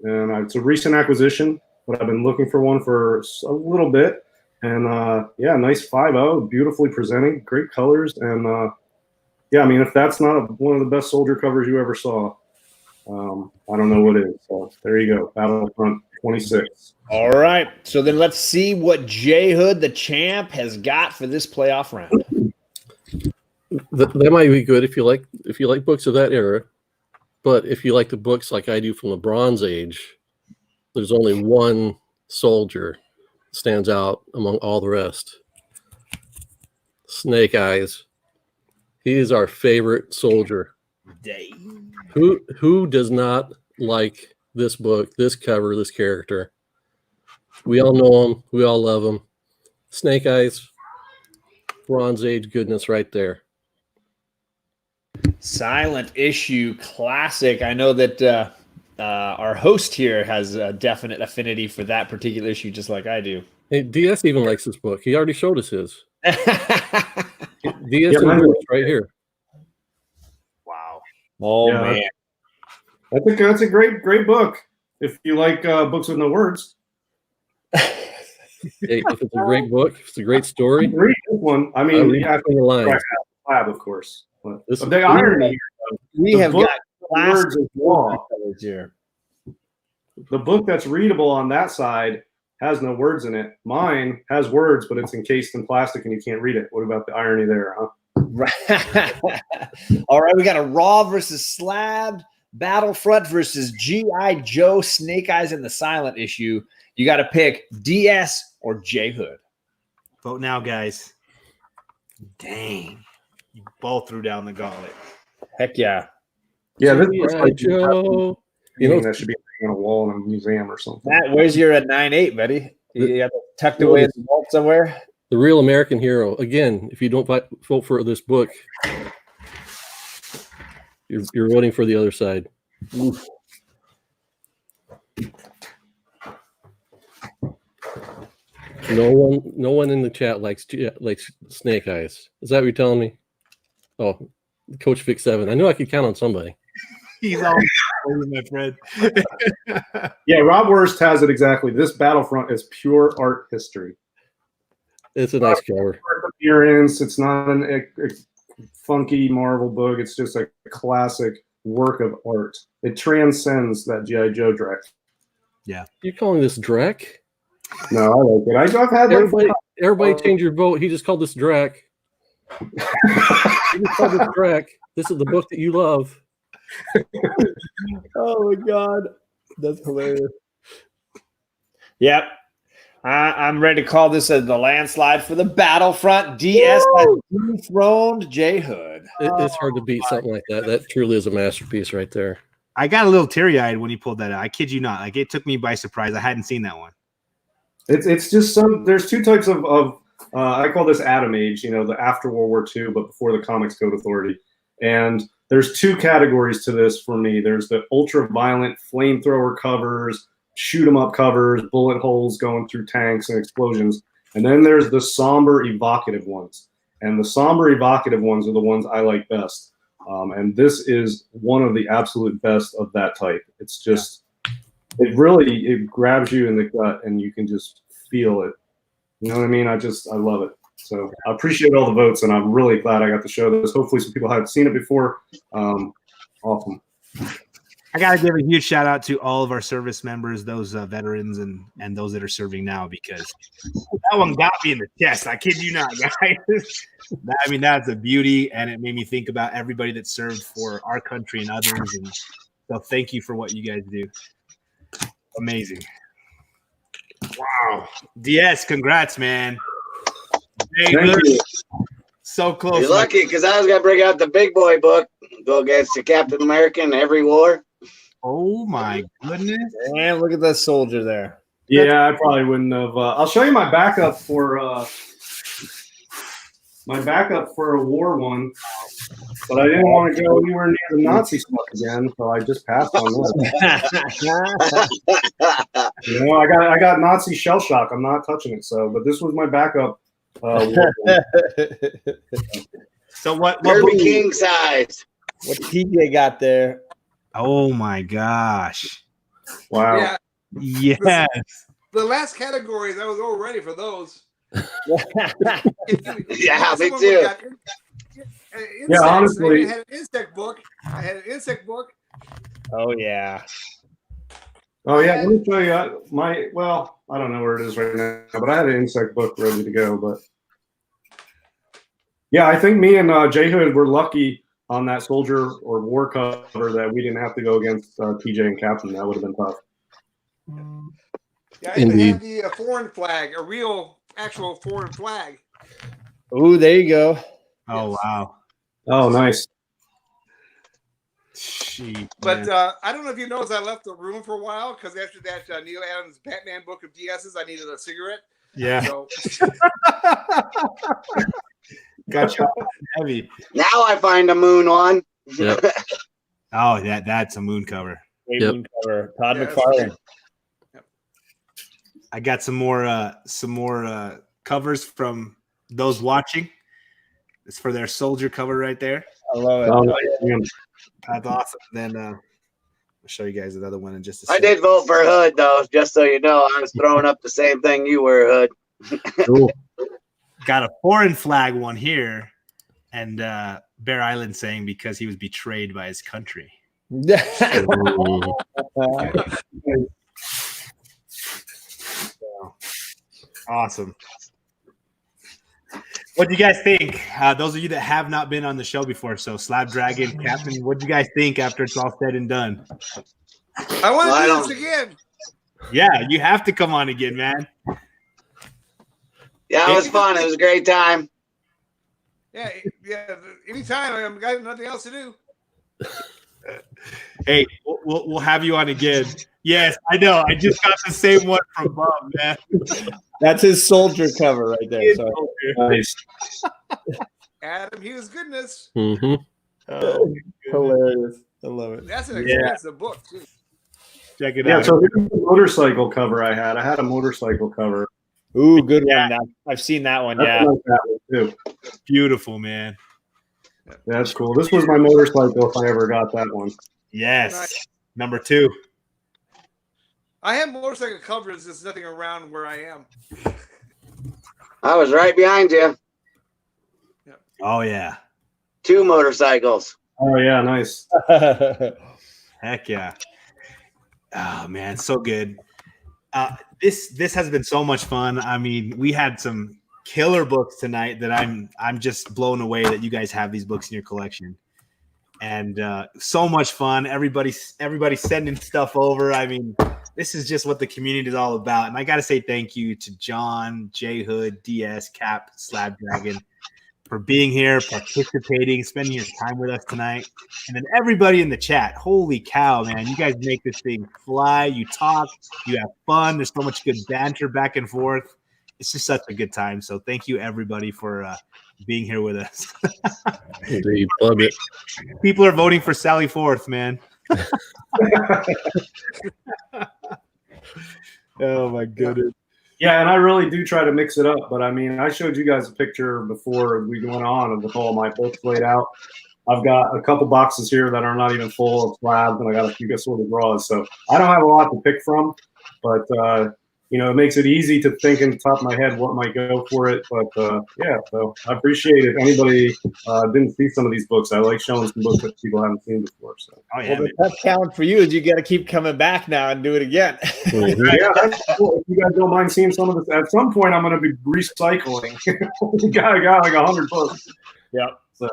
E: And it's a recent acquisition, but I've been looking for one for a little bit. And yeah, nice 5.0, beautifully presenting, great colors. And yeah, I mean, if that's not one of the best soldier covers you ever saw, I don't know what is. So there you go, Battlefront 26.
B: All right. So then let's see what J Hood, the champ, has got for this playoff round.
C: That might be good if you like books of that era, but if you like the books like I do from the Bronze Age, there's only one soldier that stands out among all the rest. Snake Eyes. He is our favorite soldier. Who does not like this book, this cover, this character? We all know him. We all love him. Snake Eyes, Bronze Age goodness right there.
B: Silent issue classic. I know that our host here has a definite affinity for that particular issue, just like I do.
C: Hey, DS even likes this book. He already showed us his. DS right here.
F: Wow.
B: Oh,
E: Yeah,
B: man.
E: I think that's a great book. If you like books with no words.
C: Hey, if it's a great book, if it's a great story.
E: Read this one. I mean, you have to
C: the lines.
E: SLAB, of course. But
C: This is
E: the irony here,
B: We
E: the
B: have
E: book
B: got
E: words is law.
B: colors here.
E: The book that's readable on that side has no words in it. Mine has words, but it's encased in plastic and you can't read it. What about the irony there, huh?
B: Right. All right, we got a Raw versus Slabbed, Battlefront versus G.I. Joe, Snake Eyes in the silent issue. You got to pick DS or J Hood.
A: Vote now, guys. Dang. You both threw down the gauntlet.
B: Heck yeah.
E: Yeah, this
C: G.I. Joe.
E: you know that should be on a wall in a museum or something.
B: Matt, where's your 9.8, buddy? You got it tucked away in the vault somewhere?
C: The real American hero. Again, if you don't vote for this book, you're voting for the other side.
B: Oof.
C: No one in the chat likes Snake Eyes. Is that what you're telling me? Oh, Coach Vic 7. I knew I could count on somebody.
A: He's always my friend.
E: Yeah, Rob Wurst has it exactly. This Battlefront is pure art history.
C: It's a nice cover.
E: Appearance. It's not a funky Marvel book. It's just a classic work of art. It transcends that G.I. Joe Drek.
A: Yeah.
C: You calling this Drek?
E: No, I like it. I've had
C: Everybody change your vote. He just called this Drek. He just called this Drek. This is the book that you love.
B: Oh my God, that's hilarious. Yep, I'm ready to call this the landslide for the Battlefront. DS has dethroned J Hood.
C: It's hard to beat something like that. That truly is a masterpiece right there.
A: I got a little teary-eyed when he pulled that out. I kid you not. Like, it took me by surprise. I hadn't seen that one.
E: It's just there's two types of I call this Atom Age, you know, the after World War II, but before the Comics Code Authority. And there's two categories to this for me. There's the ultra-violent flamethrower covers, shoot-'em-up covers, bullet holes going through tanks and explosions. And then there's the somber, evocative ones. And the somber, evocative ones are the ones I like best. And this is one of the absolute best of that type. It's just... It grabs you in the gut and you can just feel it. You know what I mean? I love it. So I appreciate all the votes and I'm really glad I got to show this. Hopefully some people haven't seen it before. Awesome.
A: I got to give a huge shout out to all of our service members, those veterans and those that are serving now, because that one got me in the chest. I kid you not, guys. I mean, that's a beauty. And it made me think about everybody that served for our country and others. And So thank you for what you guys do. Amazing.
E: Wow.
A: DS, congrats, man. Hey,
E: Thank you.
A: so close.
D: You're lucky because I was gonna bring out the big boy book, go against the Captain America in every war.
A: Oh my goodness.
B: And look at that soldier there.
E: Yeah, I probably wouldn't have. I'll show you my backup for a war one, but I didn't want to go anywhere near the Nazi stuff again, so I just passed on that. You know, I got Nazi shell shock. I'm not touching it. So, but this was my backup. War one.
A: So what
D: Derby king size.
B: What TJ got there?
A: Oh my gosh.
E: Wow.
F: Yeah.
A: Yes.
F: The last categories, I was all ready for those.
D: Yeah, me
F: Someone
D: too.
F: got
E: Yeah, honestly.
F: I had an insect book.
B: Oh yeah.
E: Oh yeah, let me show you well, I don't know where it is right now, but I had an insect book ready to go. But yeah, I think me and J Hood were lucky on that soldier or war cover that we didn't have to go against TJ and Captain. That would have been tough.
F: Yeah, I even
C: Indeed.
F: had the foreign flag, a real, actual foreign flag.
B: Ooh, there you go.
A: Oh
F: Yes.
A: wow.
E: Oh, nice.
A: Gee,
F: But
A: man.
F: I don't know if you noticed, I left the room for a while because after that Neil Adams Batman book of DS's, I needed a cigarette.
A: Yeah.
F: So
A: Got you heavy.
D: Now I find a moon one.
C: Yep.
A: Oh, that's a moon cover.
B: Great
C: Yep.
B: moon cover. Todd
F: Yeah,
B: McFarlane.
A: I got some more covers from those watching. It's for their soldier cover right there.
B: I love it.
E: Oh, nice. Yeah.
A: That's awesome. Then I'll show you guys another one in just a
D: I
A: second.
D: did vote for Hood though, just so you know. I was throwing up the same thing you were, Hood.
E: Cool.
A: Got a foreign flag one here, and Bear Island saying because he was betrayed by his country. Awesome. What do you guys think? Those of you that have not been on the show before, so Slabdragon, Captain, what do you guys think after it's all said and done?
F: I want
D: Well, I
F: to do
D: don't-
F: this again.
A: Yeah, you have to come on again, man.
D: Yeah, it was fun. It was a great time.
F: Yeah. Anytime I've got nothing else to do.
A: Hey, we'll have you on again. Yes, I know. I just got the same one from Bob, man.
B: That's his soldier cover right there. Sorry.
E: Nice.
F: Adam Hughes goodness.
C: Mm-hmm.
B: Hilarious. I love it.
F: That's an
A: Yeah.
F: expensive book too.
A: Check it
E: Yeah,
A: out.
E: so here's the motorcycle cover I had. I had a motorcycle cover.
B: Ooh, good
A: Yeah.
B: one. I've seen that one.
E: I
B: Yeah.
E: like that one too.
A: Beautiful, man.
E: That's cool. This was my motorcycle if I ever got that one.
A: Yes.
F: Nice.
A: Number 2.
F: I have motorcycle covers. There's nothing around where I am.
D: I was right behind you.
A: Oh, yeah.
D: 2 motorcycles.
E: Oh yeah, nice.
A: Heck yeah. Oh, man, so good. This has been so much fun. I mean, we had some killer books tonight that I'm just blown away that you guys have these books in your collection. And so much fun. Everybody's sending stuff over. I mean, this is just what the community is all about. And I got to say thank you to John, J Hood, DS, Cap, Slabdragon for being here, participating, spending your time with us tonight. And then everybody in the chat. Holy cow, man. You guys make this thing fly. You talk. You have fun. There's so much good banter back and forth. It's just such a good time. So thank you, everybody, for being here with us.
C: Indeed. Love it.
A: People are voting for Sally Forth, man. Oh, my goodness.
E: Yeah, and I really do try to mix it up. But I mean, I showed you guys a picture before we went on with all my books laid out. I've got a couple boxes here that are not even full of slabs, and I got a few assorted draws. So I don't have a lot to pick from, but you know, it makes it easy to think in the top of my head what might go for it. But yeah, so I appreciate it. Anybody didn't see some of these books, I like showing some books that people haven't seen before. So
A: Oh, yeah,
B: Well,
A: man.
B: the tough challenge for you is you got to keep coming back now and do it again.
E: yeah, that's cool. If you guys don't mind seeing some of this, at some point I'm going to be recycling. I got like 100 books.
B: Yeah.
E: So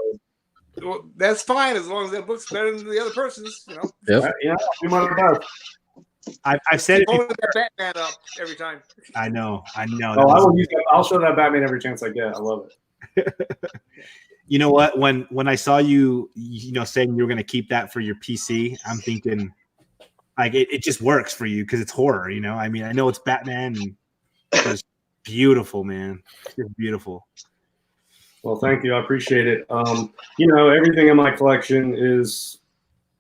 F: Well, that's fine as long as that book's better than the other person's. You know.
C: Yep.
E: Yeah, I'll do my best.
A: I've said it.
F: Holding that Batman up every time.
A: I know.
E: Oh, I will use that. I'll show that Batman every chance I get. I love it.
A: You know what? When I saw you, saying you were going to keep that for your PC, I'm thinking, like, it just works for you because it's horror. I mean, I know it's Batman, and it's beautiful, man. It's beautiful.
E: Well, thank you. I appreciate it. Everything in my collection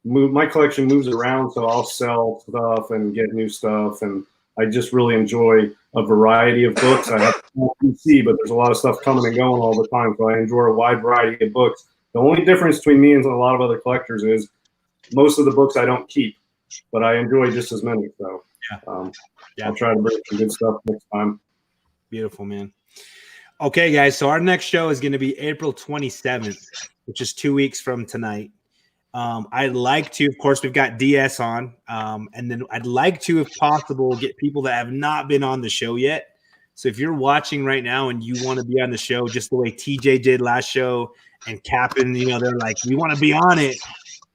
E: my collection moves around, so I'll sell stuff and get new stuff, and I just really enjoy a variety of books. I have a small PC, but there's a lot of stuff coming and going all the time, so I enjoy a wide variety of books. The only difference between me and a lot of other collectors is most of the books I don't keep, but I enjoy just as many. So I'll try to bring some good stuff next time.
A: Beautiful, man. Okay, guys, so our next show is going to be April 27th, which is 2 weeks from tonight. I'd like to, of course, we've got DS on, and then I'd like to, if possible, get people that have not been on the show yet. So if you're watching right now and you want to be on the show, just the way TJ did last show and CapN, they're like, we want to be on it.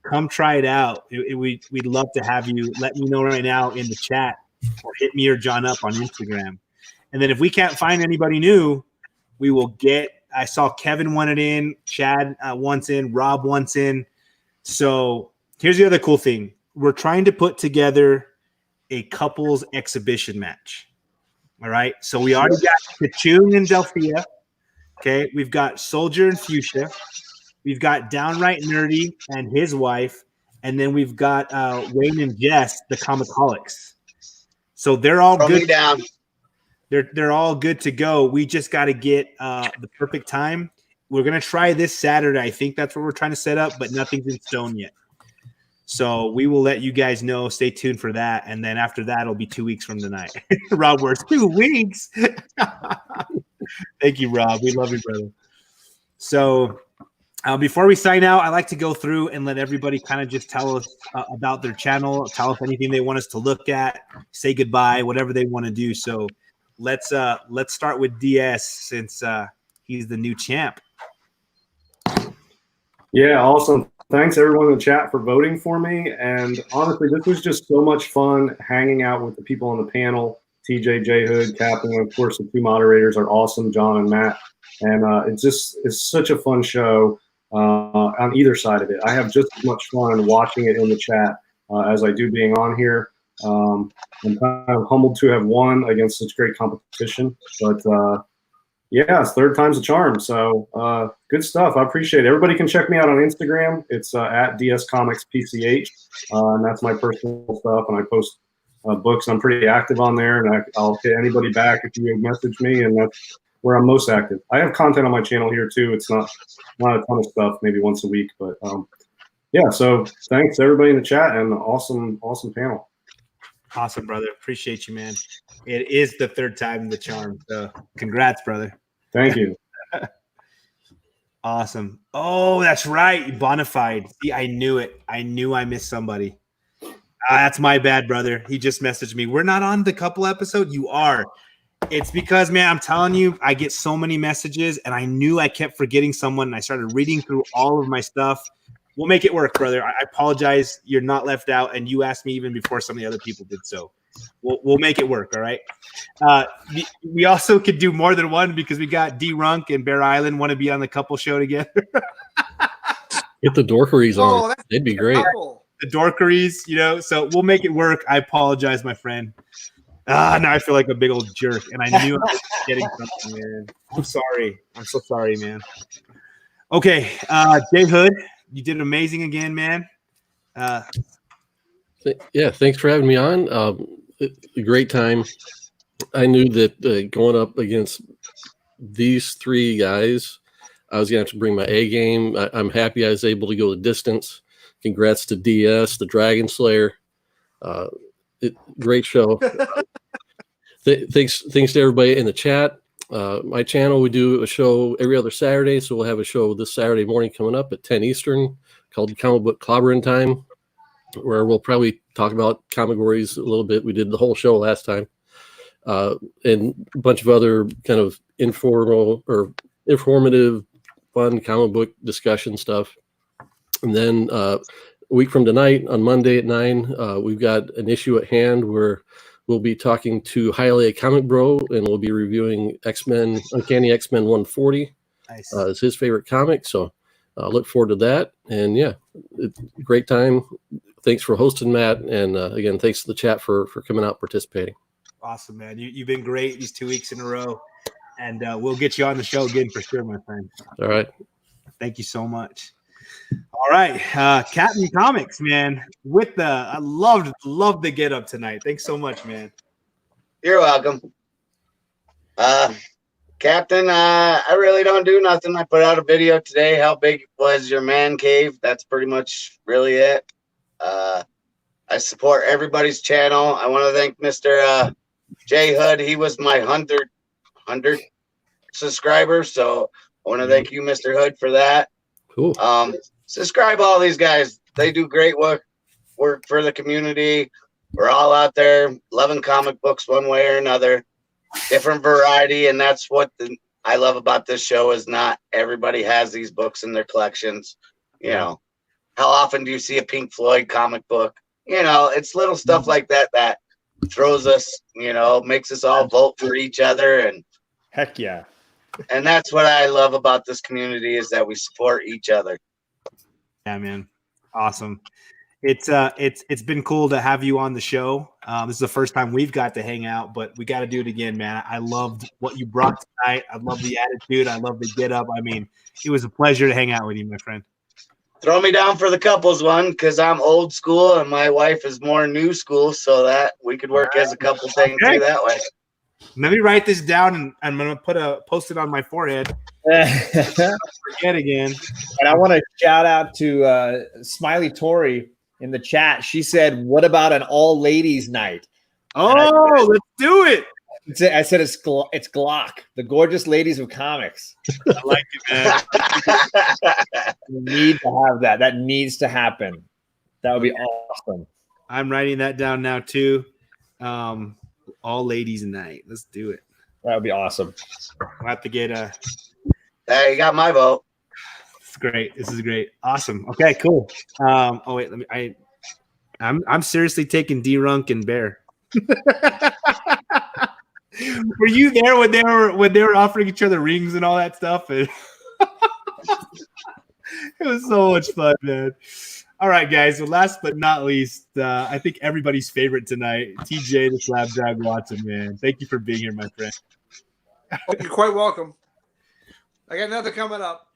A: Come try it out. We'd love to have you. Let me know right now in the chat, or hit me or John up on Instagram. And then if we can't find anybody new, we will get. I saw Kevin wanted in, Chad wants in, Rob wants in. So here's the other cool thing. We're trying to put together a couples exhibition match. All right. So we already got Kachung and Delphia. Okay. We've got Soldier and Fuchsia. We've got Downright Nerdy and his wife. And then we've got Wayne and Jess, the Comicaholics. So they're all good.
D: Down.
A: They're all good to go. We just got to get the perfect time. We're going to try this Saturday. I think that's what we're trying to set up, but nothing's in stone yet. So we will let you guys know. Stay tuned for that. And then after that, it'll be 2 weeks from tonight. Rob, we're 2 weeks. Thank you, Rob. We love you, brother. So before we sign out, I like to go through and let everybody kind of just tell us about their channel, tell us anything they want us to look at, say goodbye, whatever they want to do. So let's start with DS since he's the new champ.
E: Yeah, awesome. Thanks everyone in the chat for voting for me. And honestly, this was just so much fun hanging out with the people on the panel. TJ, J Hood, CapN, and of course the two moderators are awesome, John and Matt. And it's such a fun show on either side of it. I have just as much fun watching it in the chat as I do being on here. I'm kind of humbled to have won against such great competition, but yeah, it's third time's a charm. So good stuff. I appreciate it. Everybody can check me out on Instagram. It's at DS Comics PCH, and that's my personal stuff. And I post books. I'm pretty active on there, and I'll hit anybody back if you message me, and that's where I'm most active. I have content on my channel here too. It's not a ton of stuff, maybe once a week, but yeah. So thanks everybody in the chat, and awesome panel.
A: Awesome, brother. Appreciate you, man. It is the third time the charm. So congrats, brother.
E: Thank you.
A: Awesome. Oh, that's right. Bonafide. See, I knew it. I knew I missed somebody. That's my bad, brother. He just messaged me. We're not on the couple episode. You are. It's because, man, I'm telling you, I get so many messages, and I knew I kept forgetting someone, and I started reading through all of my stuff. We'll make it work, brother. I apologize. You're not left out, and you asked me even before some of the other people did so. We'll make it work, all right? We also could do more than one because we got D-Runk and Bear Island want to be on the couple show together.
C: Get the Dorkeries on. They'd be great.
F: Cool.
A: The Dorkeries, so we'll make it work. I apologize, my friend. Now I feel like a big old jerk, and I knew I was getting something, man. I'm sorry. I'm so sorry, man. Okay, Jay Hood, you did amazing again, man.
C: Yeah, thanks for having me on. A great time. I knew that going up against these three guys, I was going to have to bring my A game. I'm happy I was able to go the distance. Congrats to DS, the Dragon Slayer. Great show. Thanks to everybody in the chat. My channel, we do a show every other Saturday, so we'll have a show this Saturday morning coming up at 10 Eastern called Comic Book Clobbering Time, where we'll probably talk about Comicgories a little bit. We did the whole show last time. And a bunch of other kind of informative, fun comic book discussion stuff. And then a week from tonight, on Monday at 9, we've got an issue at hand where we'll be talking to Highly a Comic Bro, and we'll be reviewing X-Men, Uncanny X-Men 140.
A: Nice.
C: It's his favorite comic, so look forward to that. And yeah, it's a great time. Thanks for hosting, Matt, and again, thanks to the chat for coming out participating.
A: Awesome, man. You've been great these 2 weeks in a row, and we'll get you on the show again for sure, my friend.
C: All right.
A: Thank you so much. All right, CapN Comics, man. I loved the get up tonight. Thanks so much, man.
D: You're welcome. Captain, I really don't do nothing. I put out a video today. How big was your man cave? That's pretty much really it. I support everybody's channel. I want to thank Mr. J Hood. He was my 100 subscriber. So I want to thank you, Mr. Hood, for that.
C: Cool.
D: Subscribe all these guys. They do great work for the community. We're all out there loving comic books one way or another. Different variety, and that's what I love about this show is not everybody has these books in their collections. You know, how often do you see a Pink Floyd comic book? You know, it's little stuff like that that throws us, you know, makes us all vote for each other. And
B: Heck yeah.
D: And that's what I love about this community is that we support each other.
A: Yeah, man. Awesome. It's been cool to have you on the show. This is the first time we've got to hang out, but we got to do it again, man. I loved what you brought tonight. I love the attitude. I love the get up. I mean, it was a pleasure to hang out with you, my friend.
D: Throw me down for the couples one because I'm old school and my wife is more new school, so that we could work as a couple thing too that way.
A: Let me write this down, and I'm gonna post it on my forehead. Forget again.
B: And I want to shout out to Smiley Tori in the chat. She said, "What about an all ladies night?"
A: Oh, let's do it.
B: I said it's Glock, the gorgeous ladies of comics.
A: I like it, man.
B: We need to have that. That needs to happen. That would be awesome.
A: I'm writing that down now too. All ladies night. Let's do it.
B: That would be awesome.
A: We'll have to get
D: Hey, you got my vote.
A: It's great. This is great. Awesome. Okay, cool. Oh wait, I'm seriously taking D-Runk and Bear. Were you there when they were offering each other rings and all that stuff? And it was so much fun, man. All right, guys. So last but not least, I think everybody's favorite tonight, TJ the Slabdragon Watson, man. Thank you for being here, my friend.
F: You're quite welcome. I got nothing coming up.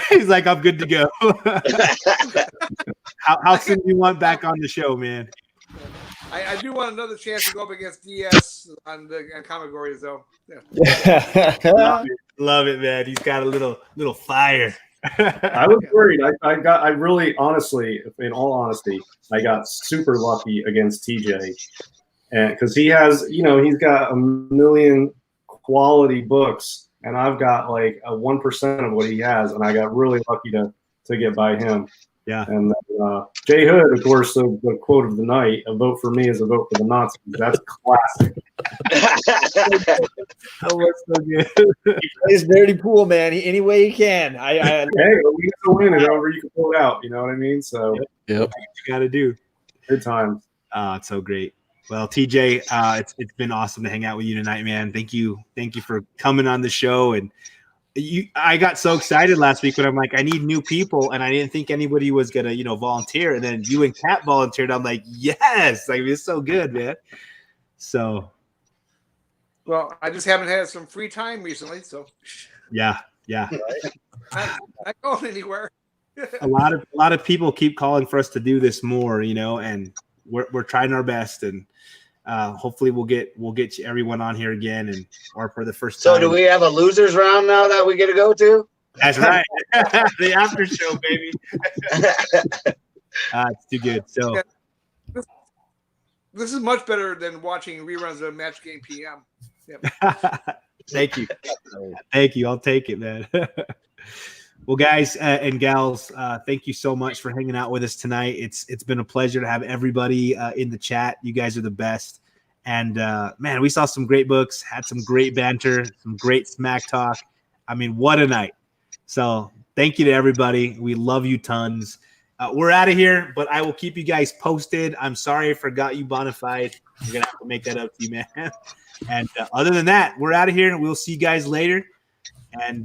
A: He's like, I'm good to go. How soon do you want back on the show, man?
F: I do want another chance to go up against DS on Comicgories, though.
A: Yeah. Love it, man. He's got a little fire.
E: I was worried. I really, honestly, in all honesty, I got super lucky against TJ, and because he has, he's got a million quality books, and I've got like a 1% of what he has, and I got really lucky to get by him.
A: Yeah.
E: And Jay Hood, of course, the quote of the night: "A vote for me is a vote for the Nazis." That's classic.
A: That was so good.
B: He plays dirty pool, man. Any way he can. Hey,
E: we can win it over. You can pull it out. You know what I mean? So,
C: yep.
A: What you got to do.
E: Good times.
A: It's so great. Well, TJ, it's been awesome to hang out with you tonight, man. Thank you for coming on the show. And I got so excited last week when I'm like, I need new people, and I didn't think anybody was gonna, volunteer. And then you and Kat volunteered. I'm like, yes, like it's so good, man. So,
F: well, I just haven't had some free time recently, so
A: yeah.
F: I'm not going anywhere.
A: a lot of people keep calling for us to do this more, and we're trying our best, and hopefully we'll get everyone on here again or for the first time.
D: So do we have a losers round now that we get to go to?
A: That's right. The after show, baby. It's too good. So
F: this is much better than watching reruns of Match Game PM. Yep.
A: Thank you. I'll take it, man. Well, guys and gals, thank you so much for hanging out with us tonight. It's been a pleasure to have everybody in the chat. You guys are the best. And, man, we saw some great books, had some great banter, some great smack talk. I mean, what a night. So Thank you to everybody. We love you tons. We're out of here, but I will keep you guys posted. I'm sorry I forgot you, Bonafide. We're going to have to make that up to you, man. And other than that, we're out of here, and we'll see you guys later. And